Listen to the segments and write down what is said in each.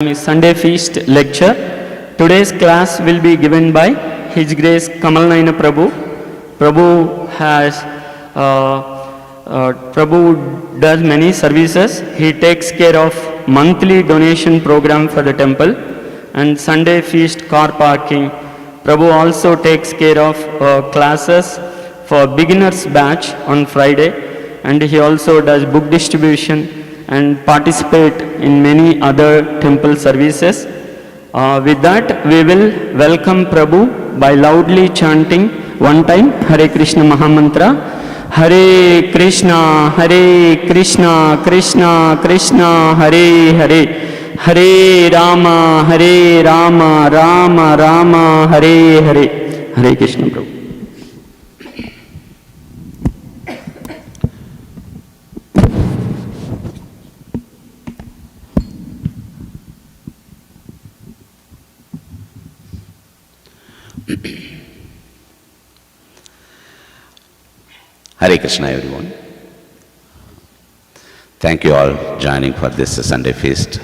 Sunday Feast lecture. Today's class will be given by His Grace Kamal Naina Prabhu. Prabhu does many services. He takes care of monthly donation program for the temple and Sunday Feast car parking. Prabhu also takes care of classes for beginners batch on Friday, and he also does book distribution and participate in many other temple services. With that, we will welcome Prabhu by loudly chanting one time Hare Krishna Mahamantra. Hare Krishna, Krishna Krishna, Hare Hare, Hare Rama, Rama, Hare Hare. Hare Krishna, Prabhu. Hare Krishna, everyone. Thank you all joining for this Sunday feast.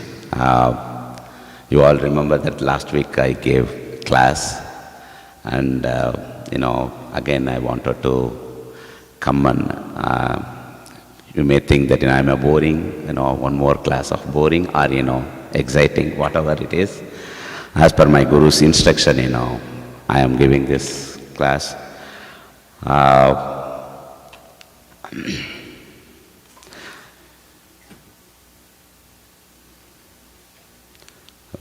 You all remember that last week I gave class, and again I wanted to come and you may think that I'm a boring, one more class of boring or exciting, whatever it is. As per my Guru's instruction, I am giving this class.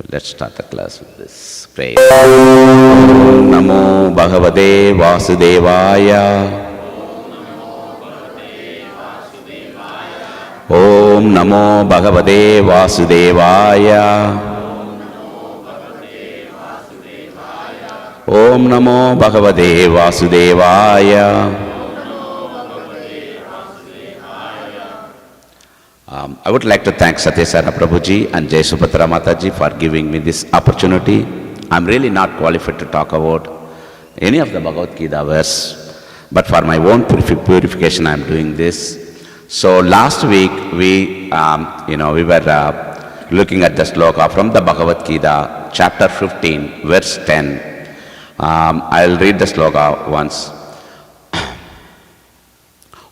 Let's start the class with this prayer. Om Namo Bhagavate Vasudevaya. Om Namo Bhagavate Vasudevaya. Om Namo Bhagavate Vasudevaya. I would like to thank Satyasara Prabhuji and Jai Subhadra Mataji for giving me this opportunity. I'm really not qualified to talk about any of the Bhagavad Gita verse, but for my own purification I'm doing this. So last week we were looking at the sloka from the Bhagavad Gita, chapter 15, verse 10. I'll read the sloka once.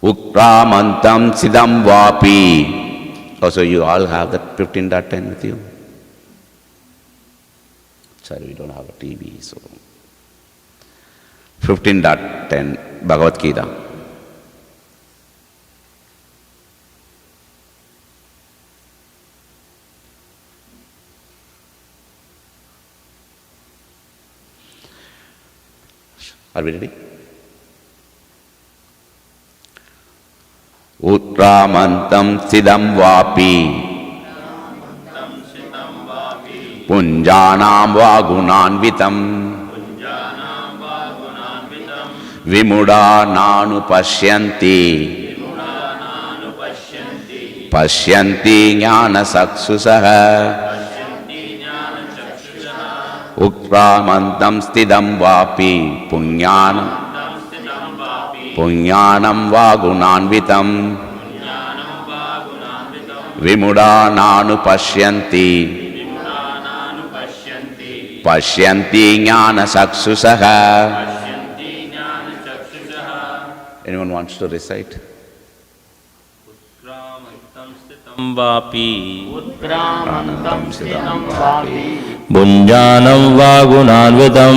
Ukramantam sidam vapi. Also, you all have that 15.10 with you? Sorry, we don't have a TV, so 15.10 Bhagavad Gita. Are we ready? Utramantam sidam vapi punjanam vagunanvitam vimudananu pashyanti jnana saksusaha utramantam sidam vapi punyanam vagunanvitam vimudananu pashyanti jnana saksusaha. Anyone wants to recite? Utkramantam stitam vapi Bunjanam vagunanvitam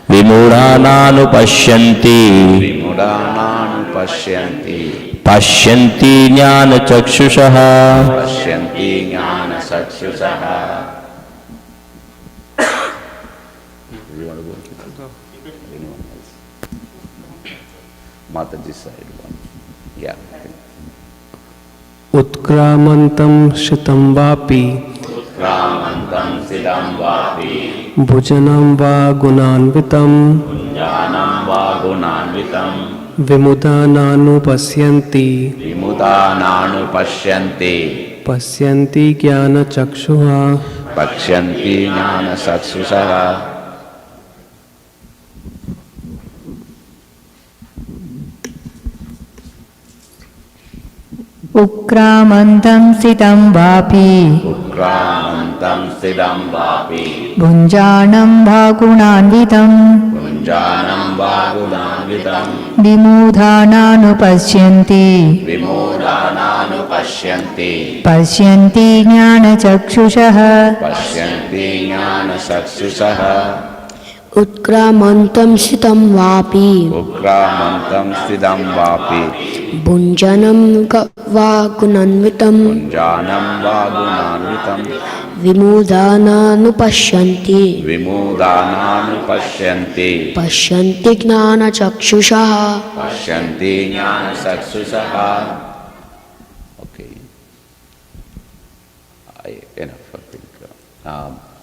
Vimudananu pashyanti jnana chakshushaha. You want to go? Anyone else? Mataji's side one. Yeah. Utkramantam shitam vapi Bhujanam va gunanvitam Vimudananu pasyanti jnana chakshuha. Jnana saksusaha. उक्रामन्तं स्थितं वापि उत्क्रामन्तं स्थितं वापि भुञ्जानं वा गुणान्वितं भुञ्जानं वा गुणान्वितं विमूढानानुपश्यन्ति विमूढानानुपश्यन्ति पश्यन्ति ज्ञानचक्षुषः पश्यन्ति ज्ञानचक्षुषः उत्क्रामन्तं स्थितं वापि उत्क्रामन्तं स्थितं वापि भुञ्जनं वा गुणान्वितं भुञ्जानं वा गुणान्वितं विमूढानानुपश्यन्ति विमूढानानुपश्यन्ति पश्यन्ति ज्ञानचक्षुषः पश्यन्ति ज्ञानचक्षुषः. Okay. Enough, I think.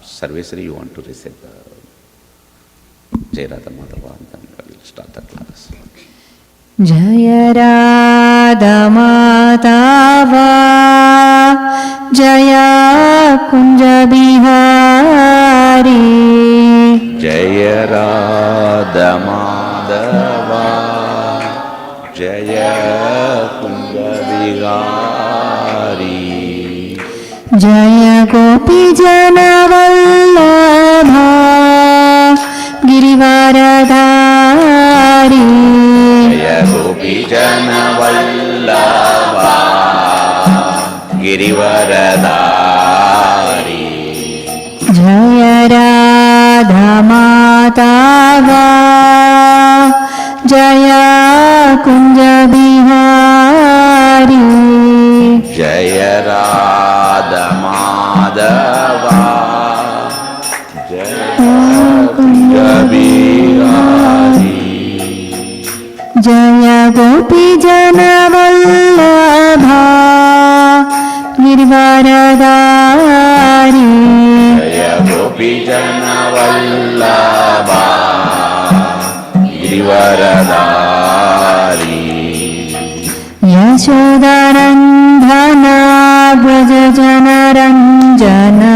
Sarveswari, you want to recite the Jayarada Madhava and then we'll start the class. जय राधमाधवा जय Kunjbihari Jai Radha Madhava Jaya Kunja Vihari जय गोपीजनवल्लभा Girivardhari Jaya Gopi Jana Vallabha Girivaradari जय राधमाधवा जय Kunjbihari Jaya Radha Madhava Jaya Kunja Vihari जय गोपीजनवल्लभा Girivardhari Jaya Gopi Jana Vallabha Girivaradari यशोदनन्दना व्रजजनरञ्जना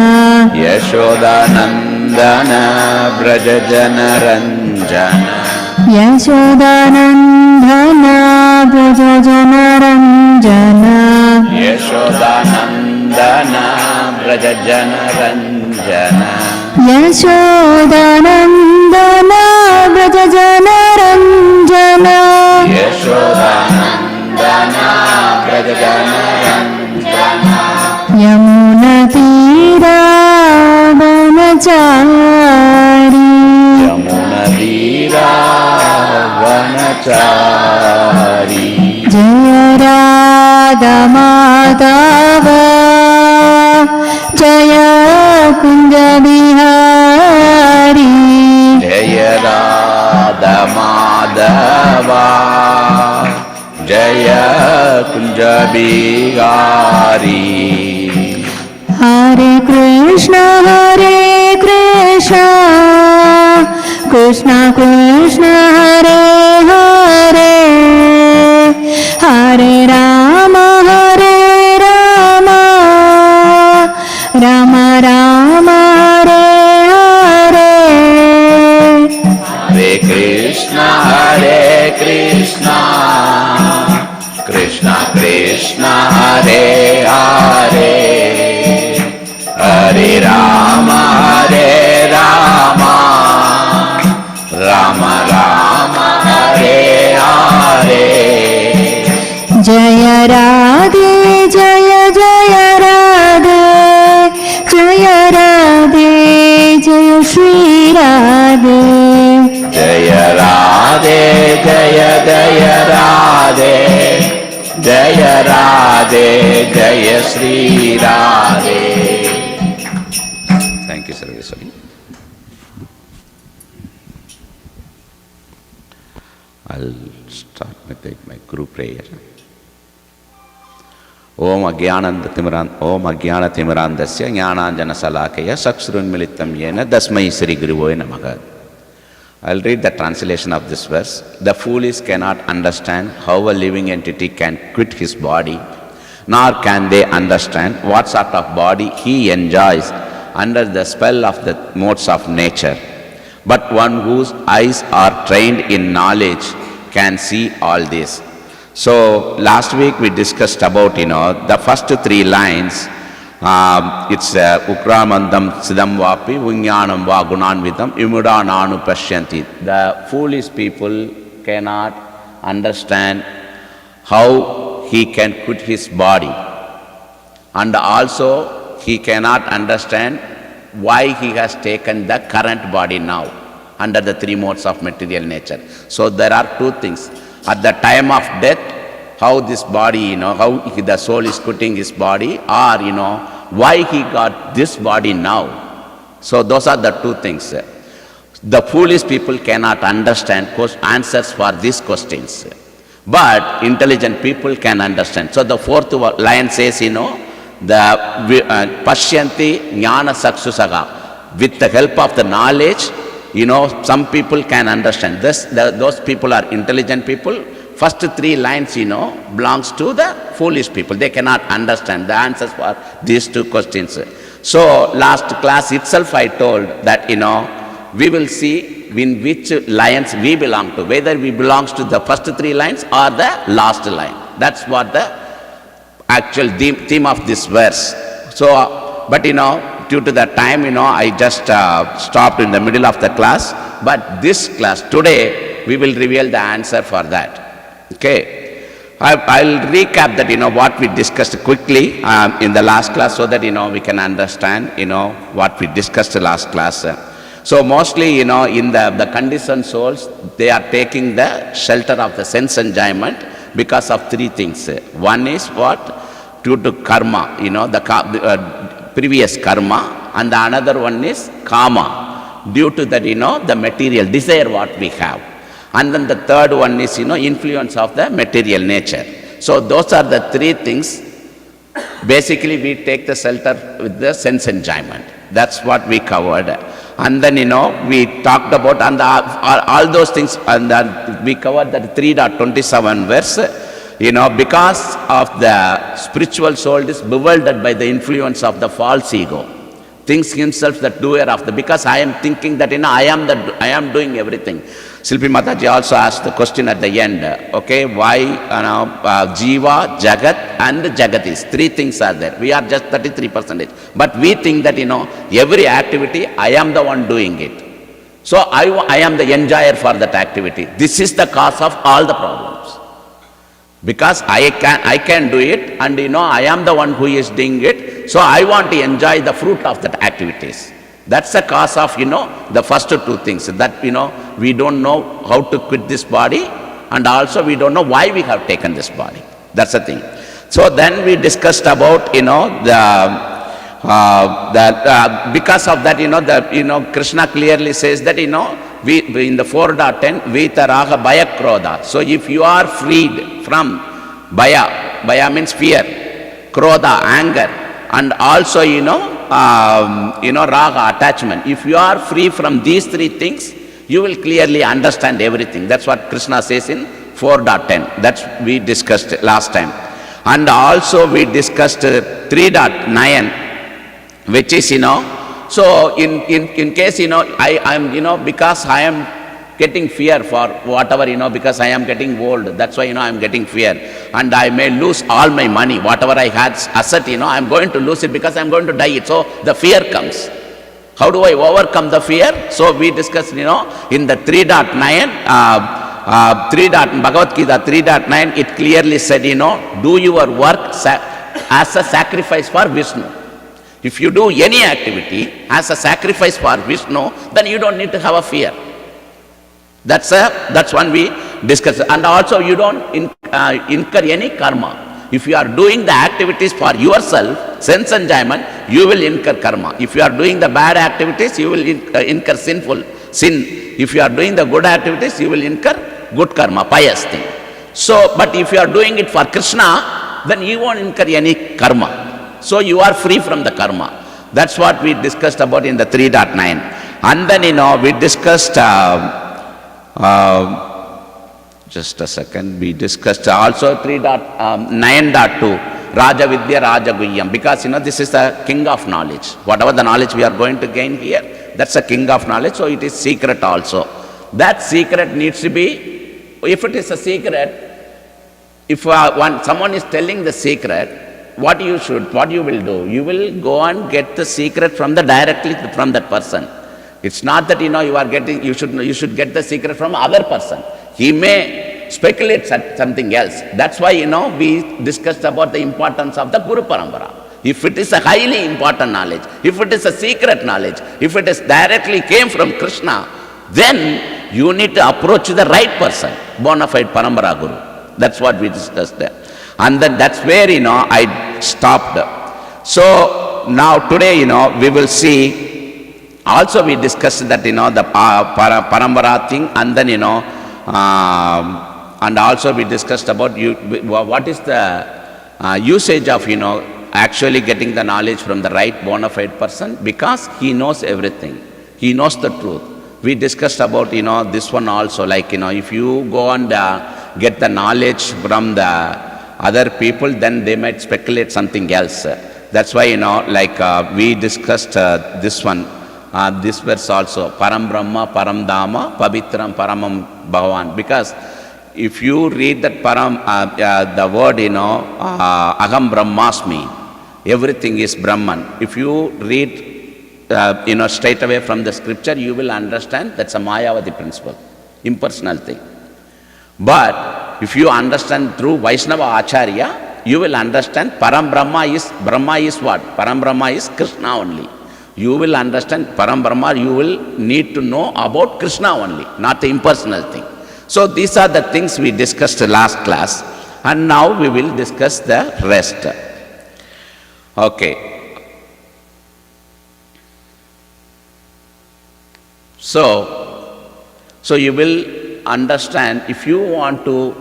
Yashodanandana Braja Jana Ranjana यशोदनन्दना व्रजजनरञ्जना Yashodanandana Braja Jana Ranjana यशोदनन्दना व्रजजनरञ्जना Yashodanandana Braja Jana Ranjana यमुनतीरावनचारी Yamuna Veera Vanachari जय राधमाधव जय Kunjbihari Jaya Radha Madhava Jaya Kunja Vihari हरे Krishna Krishna Krishna Hare Hare Hare Ram Ram Ram Hare Hare Hare Krishna Krishna Krishna Hare Hare Hare Rama Rama Rama Hare Hare जय राधे जय जय राधे जय राधे जय Shri Radhe Jaya Radhe Jaya Jaya Radhe Jaya Radhe Jaya Sri Radhe. Thank you, Sarveswari. I'll start with my group prayer. Om Ajnana-timirandasya Jnananjana-salakaya Sakshurunmilitam Yena Dasmai Sri Guruvoya Namaha. I'll read the translation of this verse. The foolish cannot understand how a living entity can quit his body, nor can they understand what sort of body he enjoys under the spell of the modes of nature. But one whose eyes are trained in knowledge can see all this. So last week we discussed about, the first three lines. It's Ukramandam Siddham Vapi Vijnanam Va Gunanvitam Imuda Nanu Pashyanti. The foolish people cannot understand how he can quit his body, and also he cannot understand why he has taken the current body now under the three modes of material nature. So there are two things. At the time of death, how this body, how the soul is quitting his body, or, why he got this body now. So those are the two things. The foolish people cannot understand answers for these questions, but intelligent people can understand. So the fourth line says, the Pashyanti Jnana Saksusaga. With the help of the knowledge, some people can understand. Those people are intelligent people. First three lines, belongs to the foolish people. They cannot understand the answers for these two questions. So last class itself I told that, we will see in which lines we belong to, whether we belong to the first three lines or the last line. That's what the actual theme of this verse. So, but due to the time, I just stopped in the middle of the class. But this class, today, we will reveal the answer for that. Okay. I'll recap that, what we discussed quickly in the last class, so that, we can understand, what we discussed the last class. So mostly, in the conditioned souls, they are taking the shelter of the sense enjoyment because of three things. One is what? Due to karma, the previous karma, and the another one is kama, due to that, the material desire what we have. And then the third one is, influence of the material nature. So those are the three things. Basically, we take the shelter with the sense enjoyment. That's what we covered. And then, we talked about and all those things, and we covered that 3.27 verse, because of the spiritual soul is bewildered by the influence of the false ego, thinks himself the doer of the, because I am thinking that, I am doing everything. Silpi Mataji also asked the question at the end, okay, why, Jiva, Jagat and Jagatis, three things are there. We are just 33%. But we think that, every activity, I am the one doing it. So I am the enjoyer for that activity. This is the cause of all the problems. Because I can do it, and, I am the one who is doing it. So I want to enjoy the fruit of that activities. That's the cause of, the first two things, that, we don't know how to quit this body, and also we don't know why we have taken this body. That's the thing. So then we discussed about, because of that, Krishna clearly says that, we in the 4.10, Vita Raga Bhaya Krodha. So if you are freed from Bhaya means fear, Krodha, anger, and also, Raga, attachment. If you are free from these three things, you will clearly understand everything. That's what Krishna says in 4.10. That's we discussed last time. And also we discussed 3.9, which is, so in case, I'm, because I am getting fear for whatever, because I am getting old. That's why, I am getting fear. And I may lose all my money, whatever I had asset, I am going to lose it because I am going to die it. So the fear comes. How do I overcome the fear? So we discussed, in the 3.9, Bhagavad Gita 3.9, it clearly said, do your work as a sacrifice for Vishnu. If you do any activity as a sacrifice for Vishnu, then you don't need to have a fear. That's one we discussed. And also you don't incur any karma. If you are doing the activities for yourself, sense enjoyment, you will incur karma. If you are doing the bad activities, you will incur sin. If you are doing the good activities, you will incur good karma, pious thing. So, but if you are doing it for Krishna, then you won't incur any karma. So you are free from the karma. That's what we discussed about in the 3.9. And then, we discussed, just a second, we discussed also 3.9.2, Raja Vidya Raja Guhyam, because this is the king of knowledge. Whatever the knowledge we are going to gain here, that's a king of knowledge, so it is secret also. That secret needs to be, if it is a secret, If someone is telling the secret, what you will do? You will go and get the secret directly from that person. It's not that you should get the secret from other person. He may speculate something else. That's why we discussed about the importance of the Guru Parampara. If it is a highly important knowledge, if it is a secret knowledge, if it is directly came from Krishna, then you need to approach the right person, bona fide Parampara Guru. That's what we discussed there. And then that's where I stopped. So now today we will see. Also we discussed that the Parampara thing, and then and also we discussed about what is the usage of actually getting the knowledge from the right bona fide person, because he knows everything. He knows the truth. We discussed about this one also, like if you go and get the knowledge from the other people, then they might speculate something else. That's why we discussed this one, this verse also, Param Brahma, Param Dhamma, Pavitram Paramam Bhagavan. Because if you read that the word Aham Brahmasmi, everything is Brahman. If you read straight away from the scripture, you will understand that's a Mayavadi principle, impersonal thing. But if you understand through Vaishnava Acharya, you will understand Param Brahma is what? Param Brahma is Krishna only. You will understand Param Brahma, you will need to know about Krishna only, not the impersonal thing. So these are the things we discussed last class, and now we will discuss the rest. Okay. So you will understand, if you want to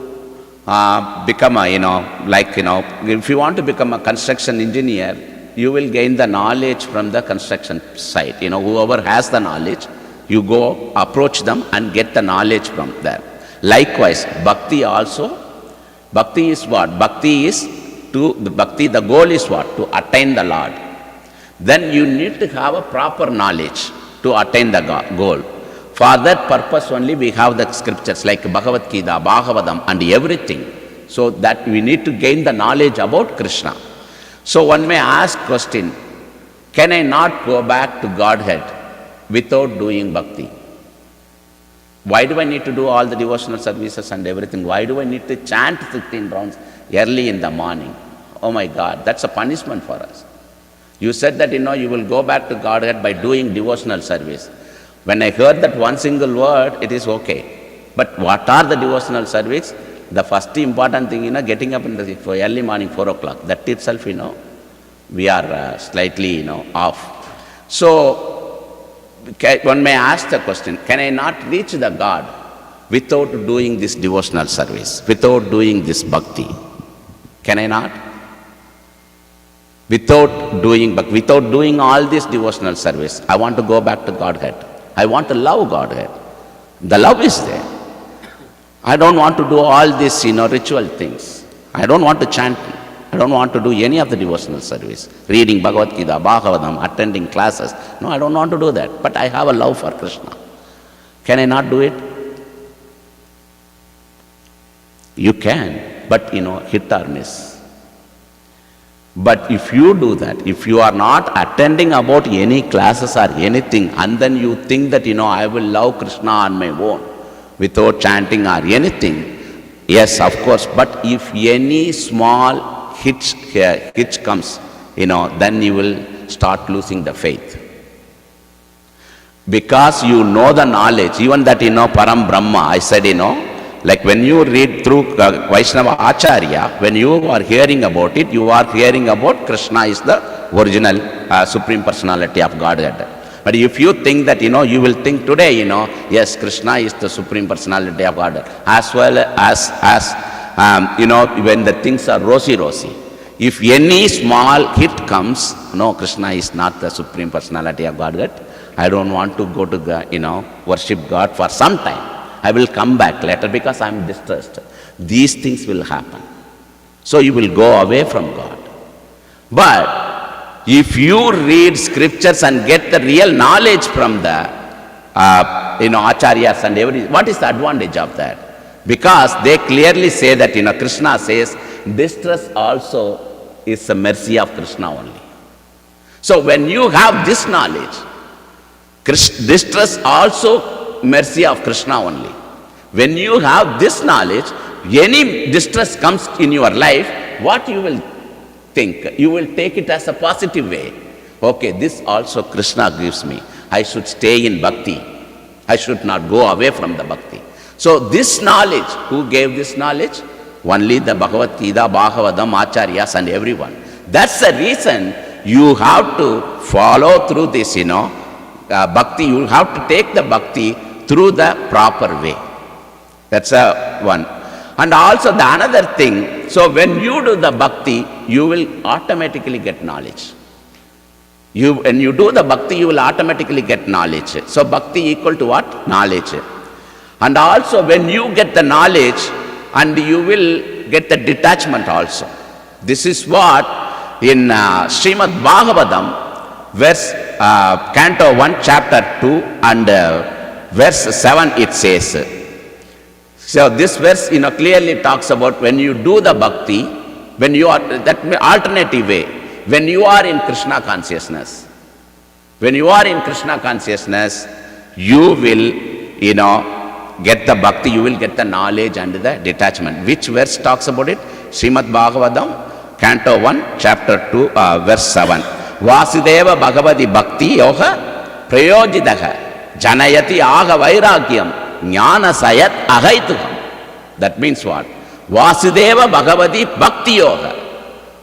become if you want to become a construction engineer, you will gain the knowledge from the construction site. Whoever has the knowledge, you go approach them and get the knowledge from there. Likewise, bhakti also. Bhakti is what? The goal is what? To attain the Lord. Then you need to have a proper knowledge to attain the goal. For that purpose only we have the scriptures like Bhagavad Gita, Bhagavatam and everything. So that we need to gain the knowledge about Krishna. So one may ask question, can I not go back to Godhead without doing bhakti? Why do I need to do all the devotional services and everything? Why do I need to chant 15 rounds early in the morning? Oh my God, that's a punishment for us. You said that you will go back to Godhead by doing devotional service. When I heard that one single word, it is okay. But what are the devotional service? The first important thing, getting up in the early morning, 4 o'clock. That itself, we are slightly, off. So, one may ask the question, can I not reach the God without doing this devotional service, without doing this bhakti? Can I not? Without doing all this devotional service, I want to go back to Godhead. I want to love Godhead. The love is there. I don't want to do all these, ritual things. I don't want to chant. I don't want to do any of the devotional service. Reading Bhagavad Gita, Bhagavatam, attending classes. No, I don't want to do that. But I have a love for Krishna. Can I not do it? You can, but hit or miss. But if you do that, if you are not attending about any classes or anything, and then you think that, I will love Krishna on my own, without chanting or anything, yes, of course, but if any small hitch comes, then you will start losing the faith. Because you know the knowledge, even that, Param Brahma, I said, like when you read through Vaishnava Acharya, when you are hearing about it, you are hearing about Krishna is the original Supreme Personality of Godhead. But if you think that, you will think today, yes, Krishna is the Supreme Personality of Godhead. As well as when the things are rosy. If any small hit comes, no, Krishna is not the Supreme Personality of Godhead. I don't want to go to worship God for some time. I will come back later because I am distressed. These things will happen. So you will go away from God. But if you read scriptures and get the real knowledge from the acharyas and everything, what is the advantage of that? Because they clearly say that, Krishna says, distress also is the mercy of Krishna only. So when you have this knowledge, distress also mercy of Krishna only. When you have this knowledge, any distress comes in your life, what you will think? You will take it as a positive way. Okay, this also Krishna gives me. I should stay in bhakti. I should not go away from the bhakti. So this knowledge, who gave this knowledge? Only the Bhagavad Gita, Bhagavatam, Acharyas and everyone. That's the reason you have to follow through this, bhakti. You have to take the bhakti through the proper way. That's one. And also the another thing, so when you do the bhakti, you will automatically get knowledge. When you do the bhakti, you will automatically get knowledge. So bhakti equal to what? Knowledge. And also when you get the knowledge, and you will get the detachment also. This is what in Srimad Bhagavatam, verse Canto 1, chapter 2 and verse 7 it says. So this verse clearly talks about when you do the bhakti, when you are, that alternative way, when you are in Krishna consciousness. When you are in Krishna consciousness, you will, get the bhakti, you will get the knowledge and the detachment. Which verse talks about it? Srimad Bhagavatam, Canto 1, chapter 2, verse 7. Vasudeva Bhagavati Bhakti Yoga Prayojitaha Janayati Aga Vairagyam Jnana Sayat Ahaituham. That means what? Vasudeva Bhagavati Bhakti Yoga.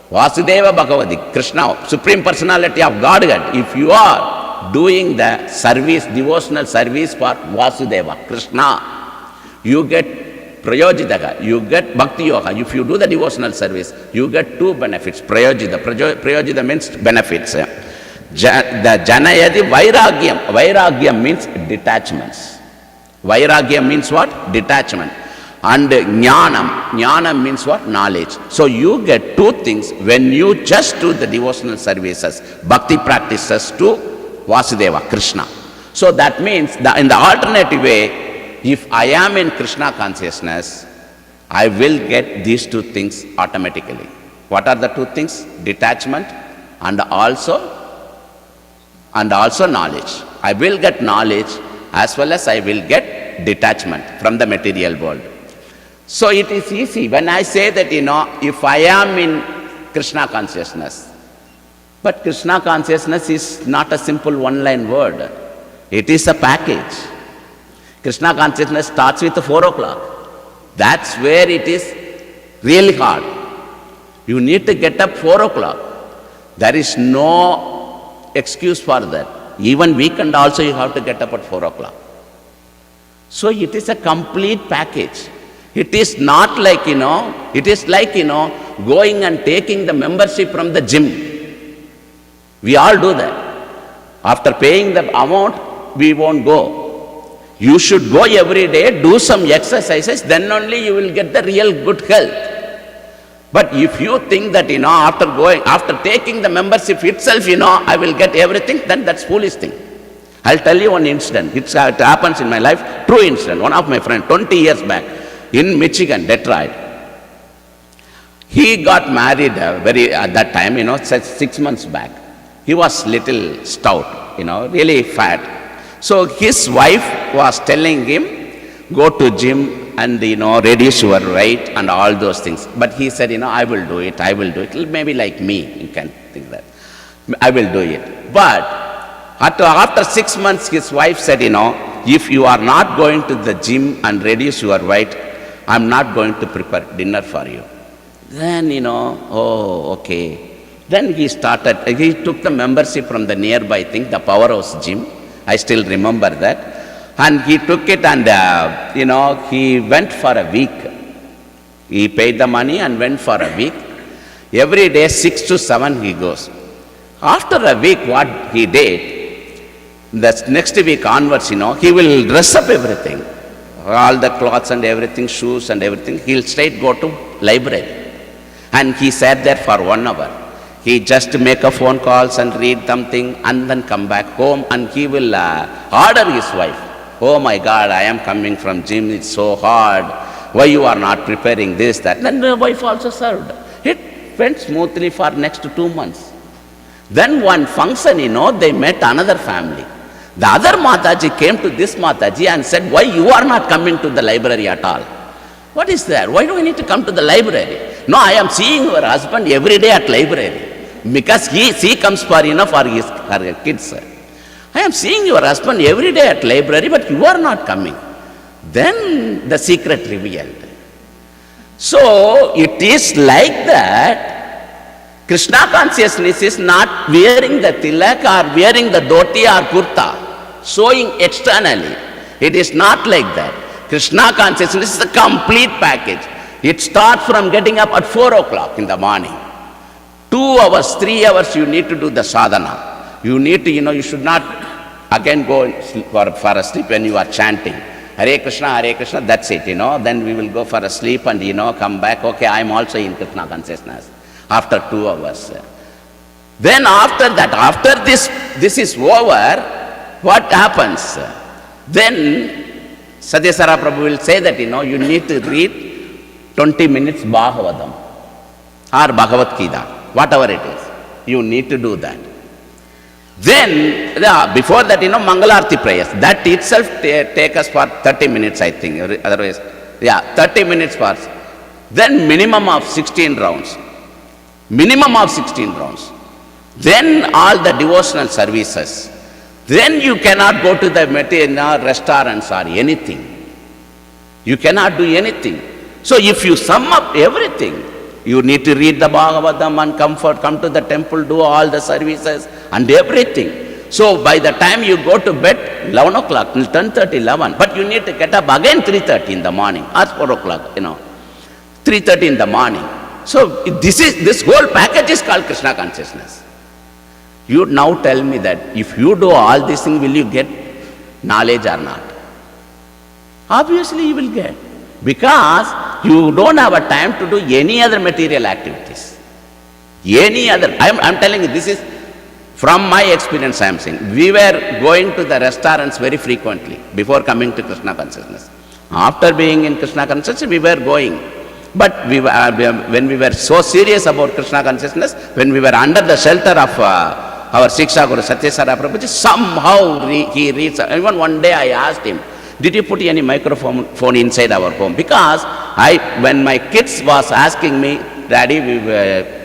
Vasudeva Bhagavati, Krishna, Supreme Personality of Godhead. If you are doing the service, devotional service for Vasudeva, Krishna, you get prayojitaka, you get bhakti yoga. If you do the devotional service, you get two benefits. Prayojita means benefits. The janayati vairagyam. Vairagyam means detachments. Vairagyam means what? Detachment. And jnanam. Jnanam means what? Knowledge. So you get two things when you just do the devotional services, bhakti practices to Vasudeva, Krishna. So that means in the alternative way, if I am in Krishna consciousness, I will get these two things automatically. What are the two things? Detachment and also knowledge. I will get knowledge as well as I will get detachment from the material world. So it is easy when I say that, if I am in Krishna consciousness, but Krishna consciousness is not a simple one-line word. It is a package. Krishna consciousness starts with 4 o'clock. That's where it is really hard. You need to get up 4 o'clock. There is no excuse for that. Even weekend also you have to get up at 4 o'clock. So it is a complete package. It is not like, it is like, going and taking the membership from the gym. We all do that. After paying the amount, we won't go. You should go every day, do some exercises, then only you will get the real good health. But if you think that, after taking the membership itself, I will get everything, then that's foolish thing. I'll tell you one incident. It happens in my life, true incident. One of my friends, 20 years back, in Michigan, Detroit. He got married at that time, 6 months back. He was little stout, really fat. So his wife was telling him, go to gym and, reduce your weight and all those things. But he said, I will do it. Maybe like me, you can think that. I will do it. But after 6 months, his wife said, if you are not going to the gym and reduce your weight, I'm not going to prepare dinner for you. Then, okay. Then he took the membership from the nearby thing, the Powerhouse Gym. I still remember that. And he took it and, he went for a week. He paid the money and went for a week. Every day, 6 to 7 he goes. After a week, what he did, the next week onwards, he will dress up everything. All the clothes and everything, shoes and everything. He'll straight go to library. And he sat there for 1 hour. He just make a phone calls and read something and then come back home and he will order his wife. Oh my God, I am coming from gym, it's so hard. why you are not preparing this, that. Then the wife also served. It went smoothly for next 2 months. Then one function, they met another family. The other Mataji came to this Mataji and said, why you are not coming to the library at all? What is there? Why do we need to come to the library? No, I am seeing your husband every day at library. Because she comes for, for her kids. I am seeing your husband every day at library, but you are not coming. Then the secret revealed. So it is like that. Krishna consciousness is not wearing the tilak or wearing the dhoti or kurta, showing externally. It is not like that. Krishna consciousness is a complete package. It starts from getting up at 4 o'clock in the morning. 2 hours, 3 hours you need to do the sadhana. You need to, you should not again go for a sleep when you are chanting. Hare Krishna, that's it, Then we will go for a sleep and, come back. Okay, I am also in Krishna consciousness. After 2 hours. Then after that, after this is over, what happens? Then Satyasara Prabhu will say that, you need to read 20 minutes Bhagavatam or Bhagavad Gita, whatever it is. You need to do that. Then, before that, Mangalarti prayers. That itself take us for 30 minutes, I think. Otherwise, 30 minutes first. Then minimum of 16 rounds. Minimum of 16 rounds. Then all the devotional services. Then you cannot go to the restaurants or anything. You cannot do anything. So if you sum up everything, you need to read the Bhagavatam and come to the temple, do all the services and everything. So by the time you go to bed, 11 o'clock, 10:30, 11, but you need to get up again 3:30 in the morning or 4 o'clock, 3:30 in the morning. So this whole package is called Krishna consciousness. You now tell me that if you do all these things, will you get knowledge or not? Obviously you will get. Because you don't have a time to do any other material activities. Any other. I'm telling you, this is from my experience I am saying. We were going to the restaurants very frequently before coming to Krishna consciousness. After being in Krishna consciousness, we were going. But when we were so serious about Krishna consciousness, when we were under the shelter of our Shiksha Guru Satyasara Prabhuji, somehow he reads. Even one day I asked him, did you put any microphone inside our home? Because when my kids was asking me, Daddy,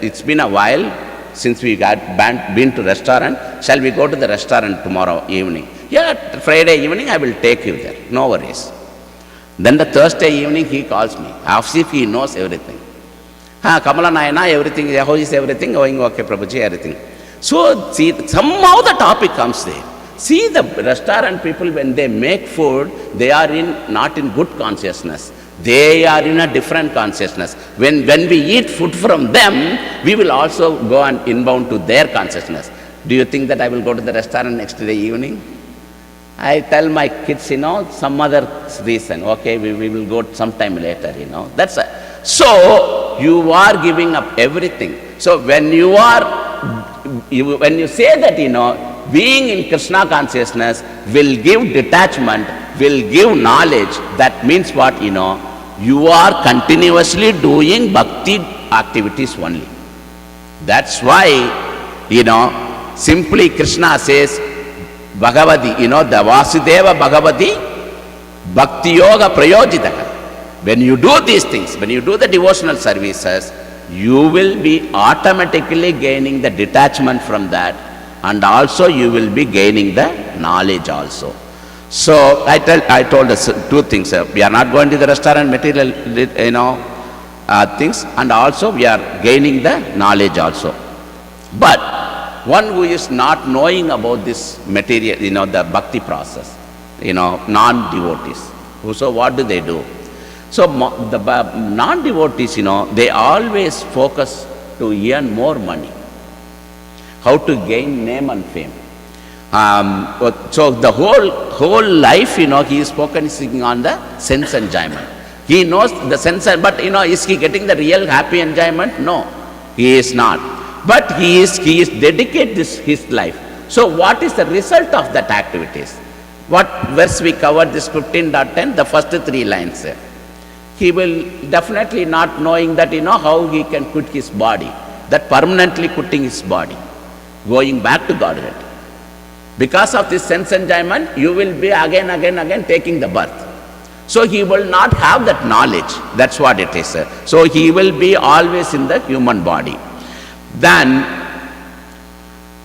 it's been a while since we been to restaurant. Shall we go to the restaurant tomorrow evening? Yeah, Friday evening I will take you there. No worries. Then the Thursday evening he calls me, as if he knows everything. Kamala Nayana, everything, how is everything going? Okay, Prabhuji, everything. So, see, somehow the topic comes there. See, the restaurant people, when they make food, they are not in good consciousness. They are in a different consciousness. When we eat food from them, we will also go and inbound to their consciousnness. Do you think that I will go to the restaurant next day evening? I tell my kids, some other reason. Okay, we will go sometime later, That's a, so, you are giving up everything. So, when you say that, being in Krishna consciousness will give detachment, will give knowledge. That means what? You are continuously doing bhakti activities only. That's why, simply Krishna says, Bhagavati, the Vasudeva Bhagavati, Bhakti Yoga Prayojitaka. When you do these things, when you do the devotional services, you will be automatically gaining the detachment from that. And also you will be gaining the knowledge also. So I told us 2 things. We are not going to the restaurant material, things, and also we are gaining the knowledge also. But one who is not knowing about this material, the bhakti process, non-devotees. So what do they do? So the non-devotees, they always focus to earn more money. How to gain name and fame. So the whole life, he is focusing on the sense enjoyment. He knows the sense, but is he getting the real happy enjoyment? No, he is not. But he is dedicate his life. So what is the result of that activities? What verse we covered, this 15.10, the first 3 lines. he will definitely not knowing that, how he can quit his body, that permanently quitting his body, going back to Godhead. Because of this sense enjoyment, you will be again taking the birth. So he will not have that knowledge. That's what it is. So he will be always in the human body. Then,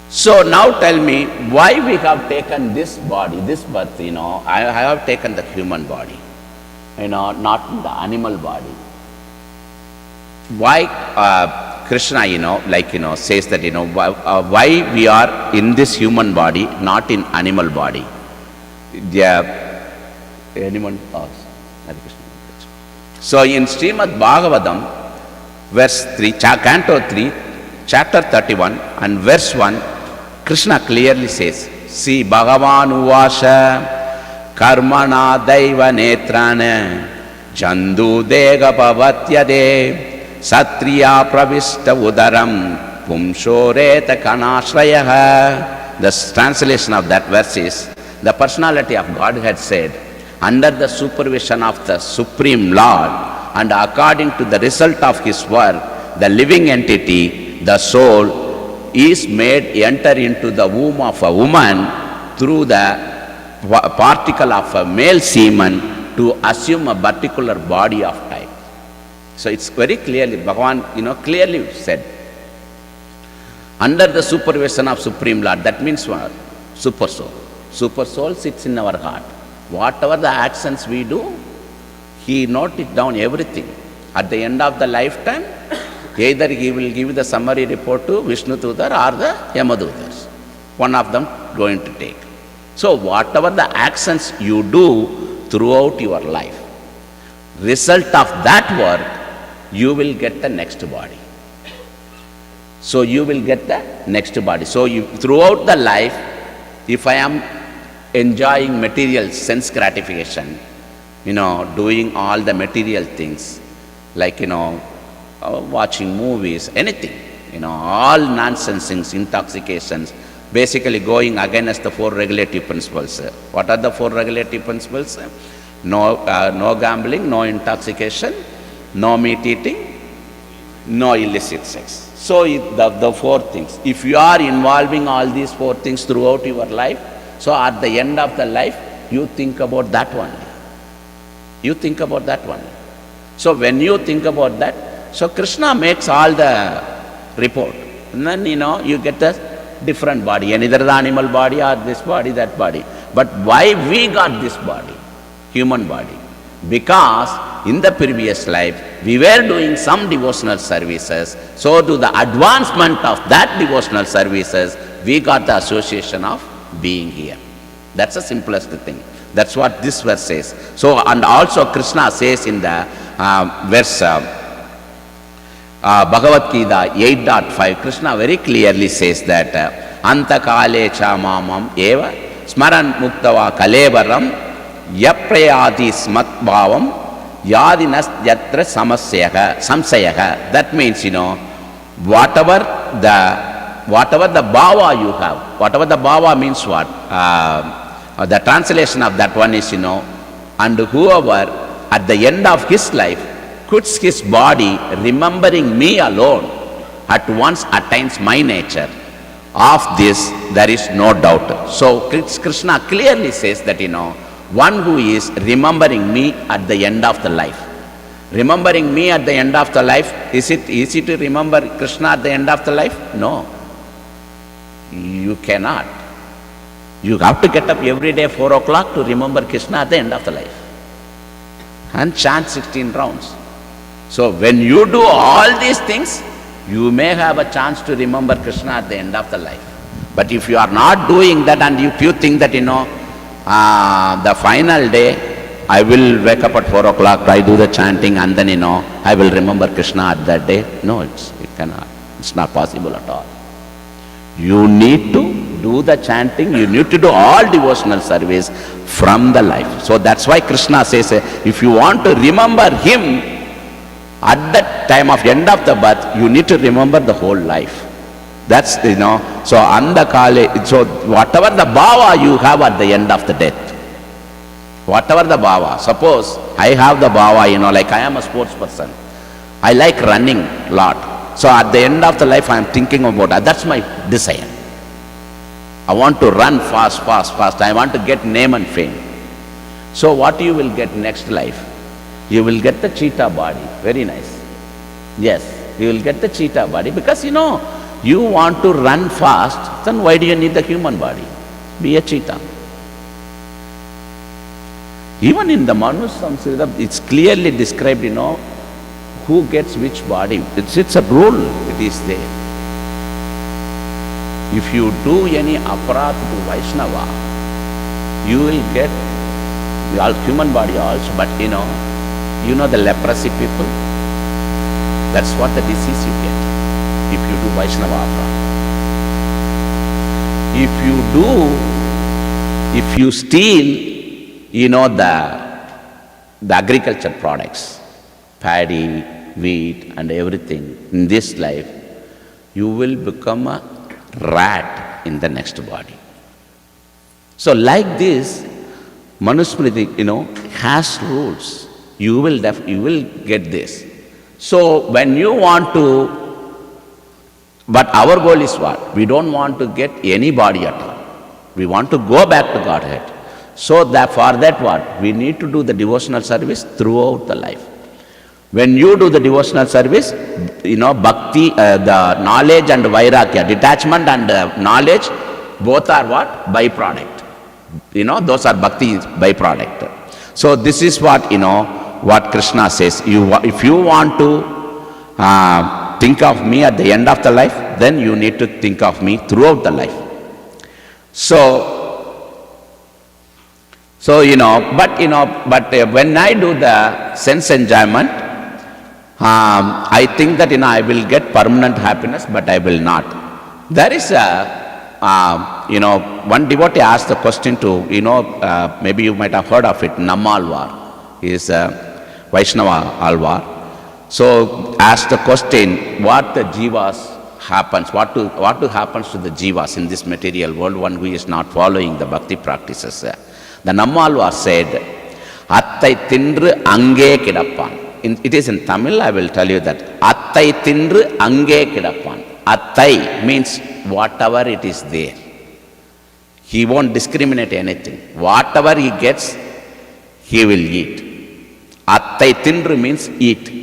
so now tell me, why we have taken this body, this birth, I have taken the human body, not the animal body. Why Krishna, says that, why we are in this human body, not in animal body. Anyone else? Hare Krishna. So in Srimad Bhagavatam, verse 3, Canto 3, chapter 31 and verse 1, Krishna clearly says, see, Bhagavan uvasha karmana daiva netrana jandu dega pavatyade satriya pravishta udaram pumshoreta kanashrayah. The translation of that verse is, the personality of Godhead said, under the supervision of the Supreme Lord and according to the result of his work, the living entity, the soul, is made enter into the womb of a woman through the particle of a male semen to assume a particular body of type. So it's very clearly, Bhagavan, clearly said, under the supervision of Supreme Lord, that means what? Super soul. Super soul sits in our heart. Whatever the actions we do, he notes it down, everything. At the end of the lifetime, either he will give the summary report to Vishnu Tudar or the Yamadutars. One of them going to take. So whatever the actions you do throughout your life, result of that work, you will get the next body. So you will get the next body. So throughout the life, if I am enjoying material sense gratification, doing all the material things, like, watching movies, anything, all nonsense things, intoxications, basically going against the 4 regulative principles. What are the 4 regulative principles? No gambling, no intoxication, no meat eating, no illicit sex. So the 4 things. If you are involving all these 4 things throughout your life, so at the end of the life, you think about that one. You think about that one. So when you think about that, so Krishna makes all the report. And then, you get a different body, either the animal body or this body, that body. But why we got this body, human body? Because in the previous life, we were doing some devotional services. So to the advancement of that devotional services, we got the association of being here. That's the simplest thing. That's what this verse says. So, and also Krishna says in the verse Bhagavad Gita 8.5, Krishna very clearly says that Anta kale cha mamam eva smaran muktava kalevaram yaprayati smat bhavam yadinas yatra samsayaha. That means, whatever the bhava you have, whatever the bhava means what? The translation of that one is, and whoever at the end of his life quits his body remembering me alone, at once attains my nature. Of this there is no doubt. So Krishna clearly says that, one who is remembering me at the end of the life. Remembering me at the end of the life, is it easy to remember Krishna at the end of the life? No. You cannot. You have to get up every day 4 o'clock to remember Krishna at the end of the life. And chant 16 rounds. So when you do all these things, you may have a chance to remember Krishna at the end of the life. But if you are not doing that, and if you think that, the final day, I will wake up at 4 o'clock, I do the chanting, and then, I will remember Krishna at that day. No, it cannot. It's not possible at all. You need to do the chanting, you need to do all devotional service from the life. So that's why Krishna says, if you want to remember him at that time of end of the birth, you need to remember the whole life. That's, so andakale, so whatever the bhava you have at the end of the death, Whatever the bhava. Suppose I have the bhava, like I am a sports person. I like running a lot. So at the end of the life, I am thinking about that. That's my desire. I want to run fast. I want to get name and fame. So what you will get next life? You will get the cheetah body. Very nice. Yes, you will get the cheetah body because you want to run fast, then why do you need the human body? Be a cheetah. Even in the Manu Samskrita, it's clearly described, who gets which body. It's a rule, it is there. If you do any aparat to Vaishnava, you will get the human body also, but the leprosy people, that's what the disease you get if you do Vaishnava aparat. If you steal, the agriculture products, paddy, wheat and everything in this life, you will become a rat in the next body. So like this, Manusmriti, has rules. You will get this. So when you want to, but our goal is what? We don't want to get any body at all. We want to go back to Godhead. So that for that what? We need to do the devotional service throughout the life. When you do the devotional service, bhakti, the knowledge and vairagya, detachment and knowledge, both are what? Byproduct. Those are bhakti byproduct. So this is what, what Krishna says. If you want to think of me at the end of the life, then you need to think of me throughout the life. So when I do the sense enjoyment, I think that, I will get permanent happiness, but I will not. There is one devotee asked the question to, maybe you might have heard of it, Nammalvar. He is a Vaishnava Alvar. So asked the question, what the jivas happens, what happens to the jivas in this material world, one who is not following the bhakti practices. The Nammalvar said, Attai tindru ange kidappan. It is in Tamil, I will tell you that. Attai tindru ange kidappan. Attai means whatever it is there. He won't discriminate anything. Whatever he gets, he will eat. Attai tindru means eat,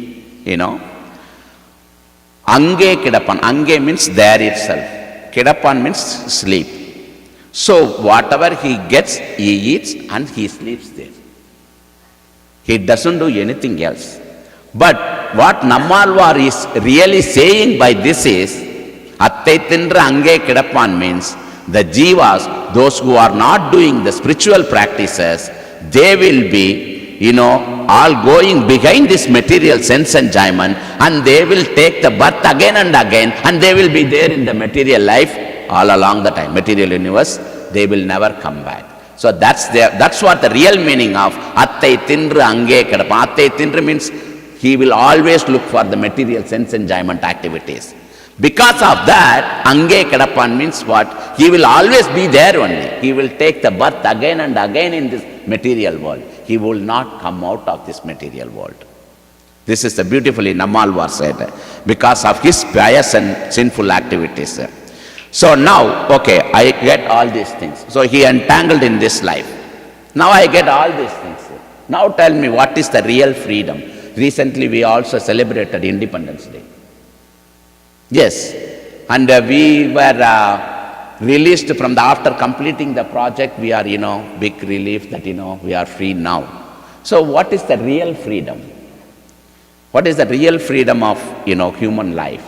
Ange kidappan. Ange means there itself. Kidappan means sleep. So whatever he gets, he eats and he sleeps there. He doesn't do anything else. But what Nammalvar is really saying by this is, Attai tindra ange kidappan means the jivas, those who are not doing the spiritual practices, they will be, all going behind this material sense enjoyment, and they will take the birth again and again, and they will be there in the material life all along the time, material universe. They will never come back. So that's what the real meaning of Attai tindru ange kidappan. Attai tindru means he will always look for the material sense enjoyment activities. Because of that, ange kidappan means what? He will always be there only. He will take the birth again and again in this material world. He will not come out of this material world. This is the beautifully Nammalvar said, because of his pious and sinful activities. So now, okay, I get all these things. So he entangled in this life. Now I get all these things. Now tell me, what is the real freedom? Recently we also celebrated Independence Day. Yes, and we were released from after completing the project, we are, big relief that, we are free now. So what is the real freedom? What is the real freedom of, human life?